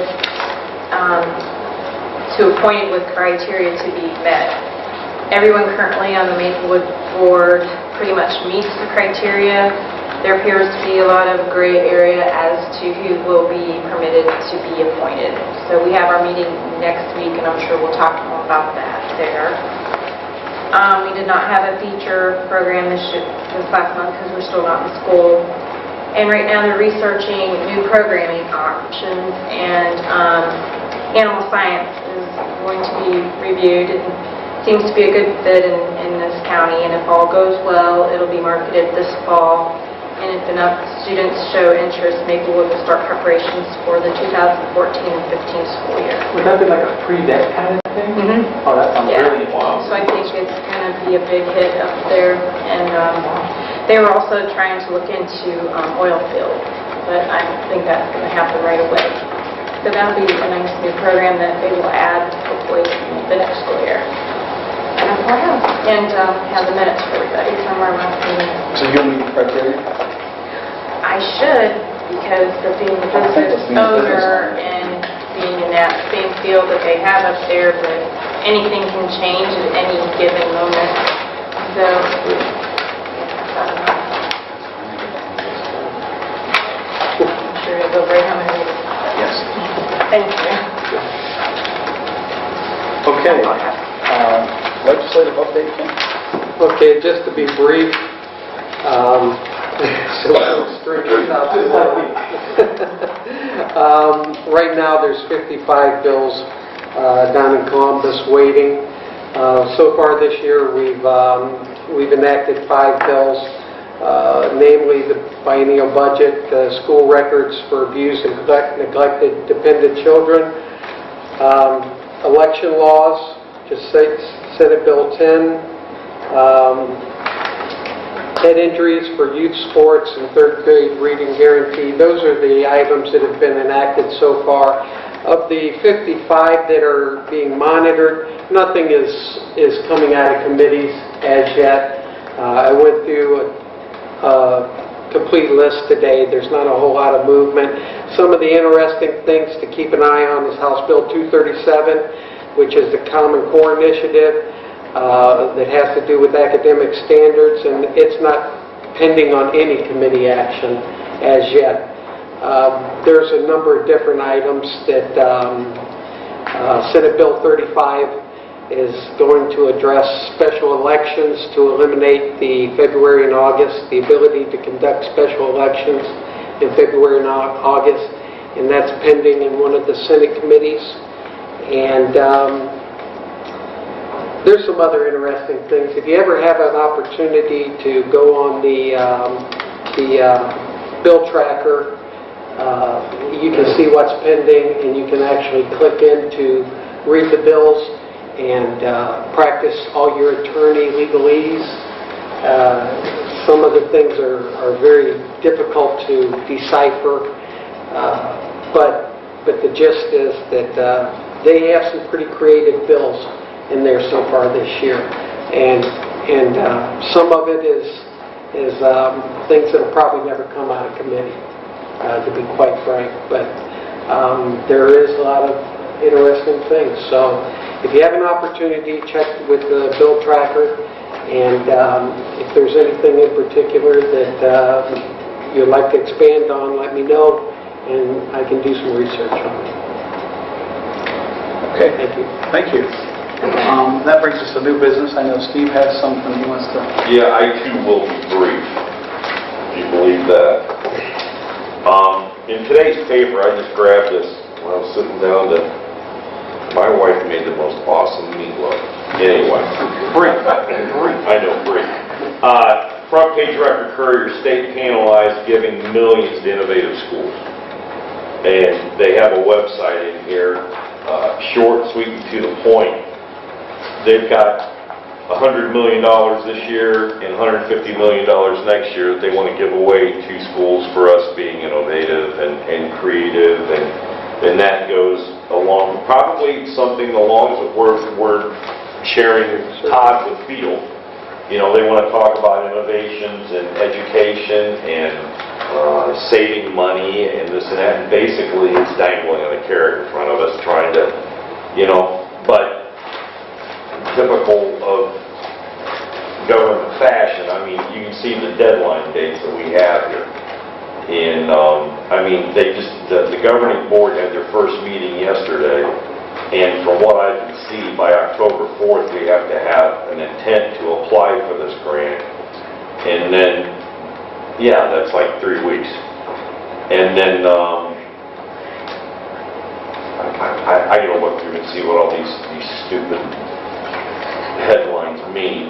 to appointed with criteria to be met. Everyone currently on the Maplewood board pretty much meets the criteria. There appears to be a lot of gray area as to who will be permitted to be appointed. So we have our meeting next week, and I'm sure we'll talk more about that there. We did not have a feature program this last month because we're still not in school. And right now they're researching new programming options, and animal science is going to be reviewed. It seems to be a good fit in this county, and if all goes well, it'll be marketed this fall. And if enough students show interest, Maplewood will start preparations for the 2014 and 15 school year. Would that be like a pre-vet kind of thing? Mm-hmm. Oh, that sounds Yeah. really So I think it's going to be a big hit up there. And they were also trying to look into oil field, but I think that's going to happen right away. So that'll be a nice new program that they will add hopefully the next school year. And that's all I have. And have the minutes for everybody from our last meeting. So you'll meet the criteria? I should, because of being the business owner and being in that same field that they have up there, but anything can change at any given moment. So, I'm sure you'll go right home and read it. Yes. Thank you. Okay, legislative update, Kim? Okay, just to be brief, so Right now, there's 55 bills down in Columbus waiting. So far this year, we've enacted 5 bills, namely the biennial budget, school records for abused and neglected dependent children, election laws, just Senate Bill 10, head injuries for youth sports and third grade reading guarantee. Those are the items that have been enacted so far. Of the 55 that are being monitored, nothing is coming out of committees as yet. I went through a complete list today. There's not a whole lot of movement. Some of the interesting things to keep an eye on is House Bill 237, which is the Common Core Initiative. That has to do with academic standards, and it's not pending on any committee action as yet. There's a number of different items that Senate Bill 35 is going to address special elections to eliminate the February and August, the ability to conduct special elections in February and August, and that's pending in one of the Senate committees. And there's some other interesting things. If you ever have an opportunity to go on the bill tracker, you can see what's pending, and you can actually click in to read the bills and practice all your attorney legalese. Some of the things are very difficult to decipher, but the gist is that they have some pretty creative bills in there so far this year, and some of it is things that will probably never come out of committee, to be quite frank. But there is a lot of interesting things. So if you have an opportunity, check with the bill tracker, and if there's anything in particular that you'd like to expand on, let me know, and I can do some research on it. Okay. Thank you. Thank you. That brings us to new business. I know Steve has something he wants to... Yeah, I too will be brief, if you believe that. In today's paper, I just grabbed this when I was sitting down to... My wife made the most awesome meatloaf. Anyway. Brief. I know, brief. Front page record Courier, state penalized giving millions to innovative schools. And they have a website in here, short, sweet, and to the point. They've got $100 million this year and $150 million next year that they want to give away to schools for us being innovative and creative, and that goes along, probably something along with we're sharing Todd with Field. You know, they want to talk about innovations and education and saving money and this and that, and basically it's dangling a carrot in front of us trying to, you know, but typical of government fashion. I mean, you can see the deadline dates that we have here. And, I mean, they just, the governing board had their first meeting yesterday, and from what I can see, by October 4th, we have to have an intent to apply for this grant. And then, yeah, that's like 3 weeks. And then, I gotta look through and see what all these stupid headlines mean.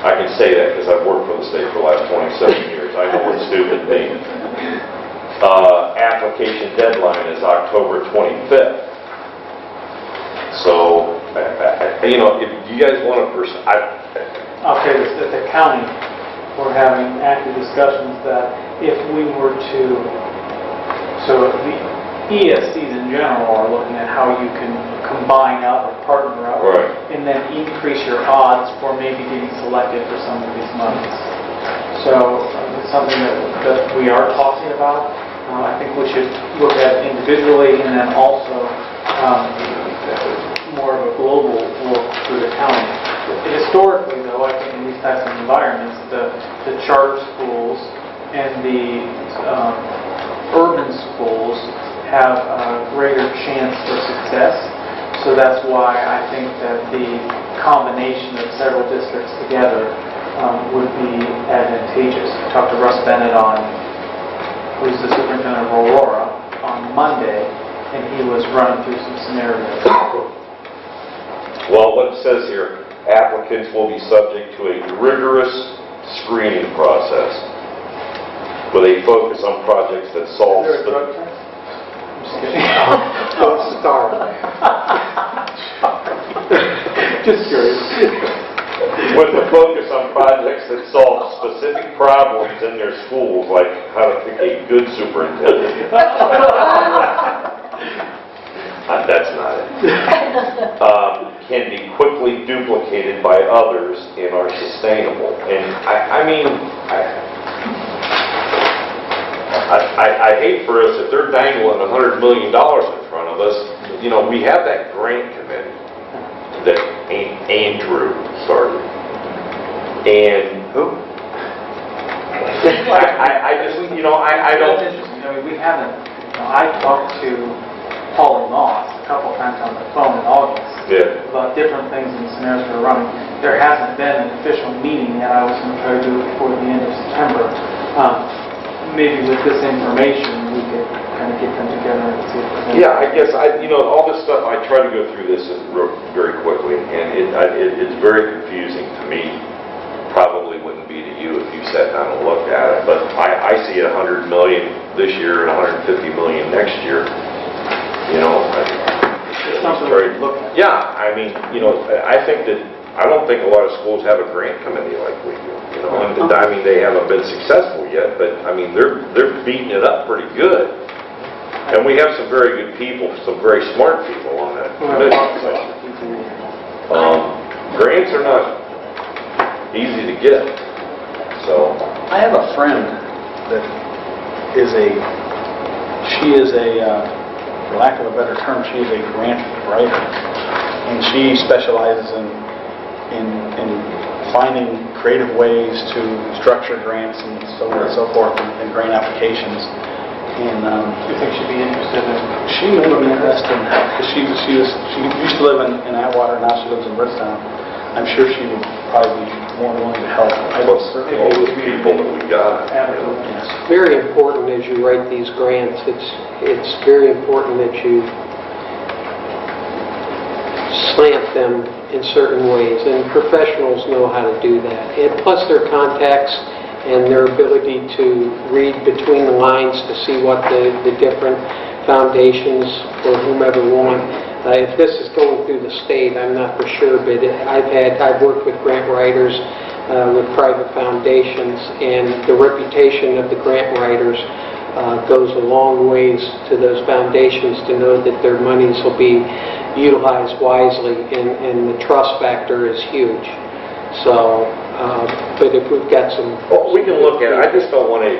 I can say that because I've worked for the state for the last 27 years. I know what stupid means. Application deadline is October 25th. So, you know, if you guys want to I'll say this, at the county, we're having active discussions that if we were to, so the ESCs in general are looking at how you can combine up or partner up, right, and then increase your odds for maybe getting selected for some of these monies. So it's something that we are talking about. I think we should look at individually and then also more of a global look through the county. Historically, though, I think in these types of environments, the charter schools and the urban schools have a greater chance for success. So that's why I think that the combination of several districts together would be advantageous. I talked to Russ Bennett on who's the superintendent of Aurora, on Monday, and he was running through some scenarios. Well, what it says here, applicants will be subject to a rigorous screening process with a focus on projects that solve... Is there a drug test? I'm just kidding. Don't start. Just curious. With a focus on projects that solve specific problems in their schools, like how to pick a good superintendent. That's not it. Can be quickly duplicated by others and are sustainable. And I hate for us if they're dangling $100 million in front of us. You know, we have that grant committee that Andrew started. And who? I just, you know, I don't... That's interesting. I mean, we haven't, I talked to Paulie Moss a couple times on the phone in August about different things and scenarios we're running. There hasn't been an official meeting yet. I was going to try to do it before the end of September. Maybe with this information, we could kind of get them together and see if there's Yeah, I guess, you know, all this stuff, I try to go through this very quickly, and it's very confusing to me. Probably wouldn't be to you if you sat down and looked at it, but I see $100 million this year and $150 million next year. You know, It's something we could look at. Yeah, I mean, you know, I don't think a lot of schools have a grant committee like we do. You know, and I mean, they haven't been successful yet, but I mean, they're beating it up pretty good. And we have some very good people, some very smart people on that committee. Grants are not easy to get. So I have a friend that is for lack of a better term, she is a grant writer, and she specializes in finding creative ways to structure grants and so on and so forth in grant applications. And You think she'd be interested in? she may be interested in that because she used to live in Atwater, now she lives in Bristown. I'm sure she would probably be more willing to help. plus all those people that we got. Absolutely. Yes. Very important as you write these grants, it's very important that you slant them in certain ways, and professionals know how to do that. And plus their contacts and their ability to read between the lines to see what the different foundations or whomever want. If this is going through the state, I'm not for sure, but I've worked with grant writers with private foundations, and the reputation of the grant writers goes a long ways to those foundations to know that their monies will be utilized wisely, and the trust factor is huge. So, but if we've got some... Well, we can look at it. I just don't want to,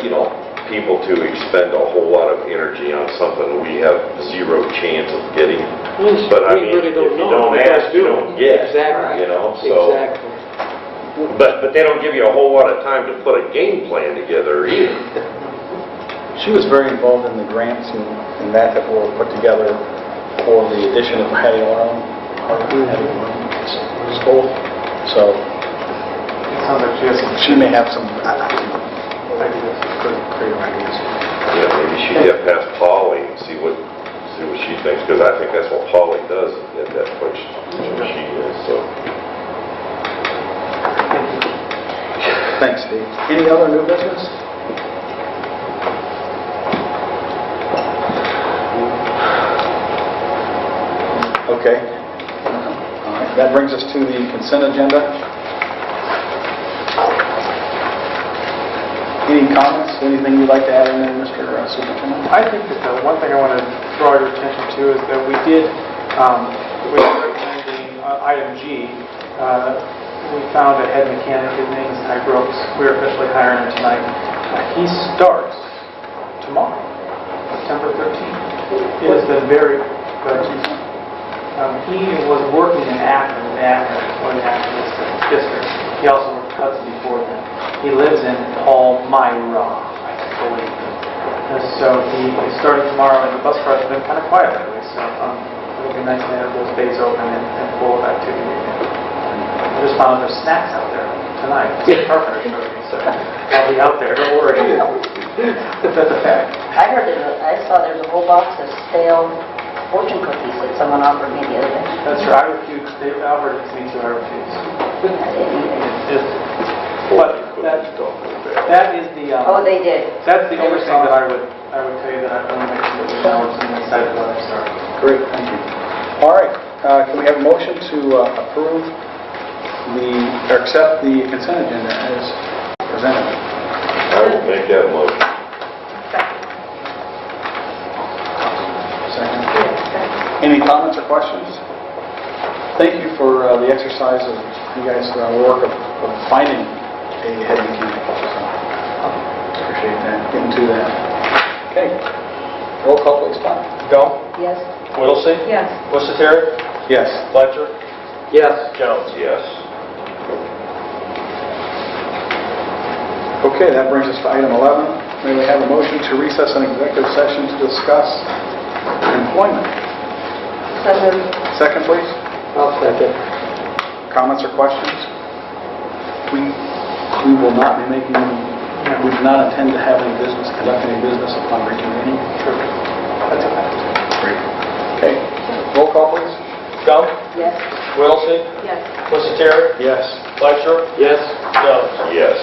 you know, people to expend a whole lot of energy on something we have zero chance of getting. But I mean, really if you don't ask, you don't get. Exactly. You know, so. Exactly. But they don't give you a whole lot of time to put a game plan together either. She was very involved in the grants and that were put together for the addition of Hattie Oral School. So It sounds like she has some she may have some ideas. creative ideas. Yeah, maybe she get past Polly and see what she thinks, because I think that's what Polly does at that place where she is. So. Thanks, Steve. Any other new business? Okay. All right. That brings us to the consent agenda. Any comments? Anything you'd like to add in there, Mr. Superintendent? I think that the one thing I want to draw your attention to is that we were recommending item G, we found a head mechanic. His name is Ty Brooks. We're officially hiring him tonight. He starts tomorrow, September 13th. It has been very good. He was working in Akron, one of the Akron districts. He also worked at Hudson before that. He lives in Palmyra, I believe. And so he is starting tomorrow, and the bus car's been kind of quiet lately, so it'll be nice to have those days open and full of activity again. I just found there's snacks out there tonight. Carpenter showed me, so I'll be out there, don't worry. That's a fact. I heard I saw there's a whole box of stale fortune cookies that someone offered me the other day. That's true, I refuse, they offered it to me too, I refuse. I didn't eat it. It's just, but that is the, Oh, they did. that's the only thing that I would tell you that I'm going to make sure that we know what's inside the letter start. Great, thank you. All right, can we have a motion to approve or accept the consent agenda as presented? I will make that motion. Second. Any comments or questions? Thank you for the exercise of you guys' work of finding a head mechanic. Appreciate that, getting to that. Okay, roll call please, Bob. Gump, Yes. Whittlesey, Yes. Wussiterri, Yes. Fletcher, Yes. Jones. Yes. Okay, that brings us to item 11. May we have a motion to recess an executive session to discuss employment? So moved. Second, please. I'll second. Comments or questions? We will not be making, we do not intend to have any business, conduct any business upon reconvening. Sure. That's a fact. Great. Okay, roll call please. Gump, Yes. Whittlesey, Yes. Wussiterri, Yes. Fletcher, Yes. Jones. Yes.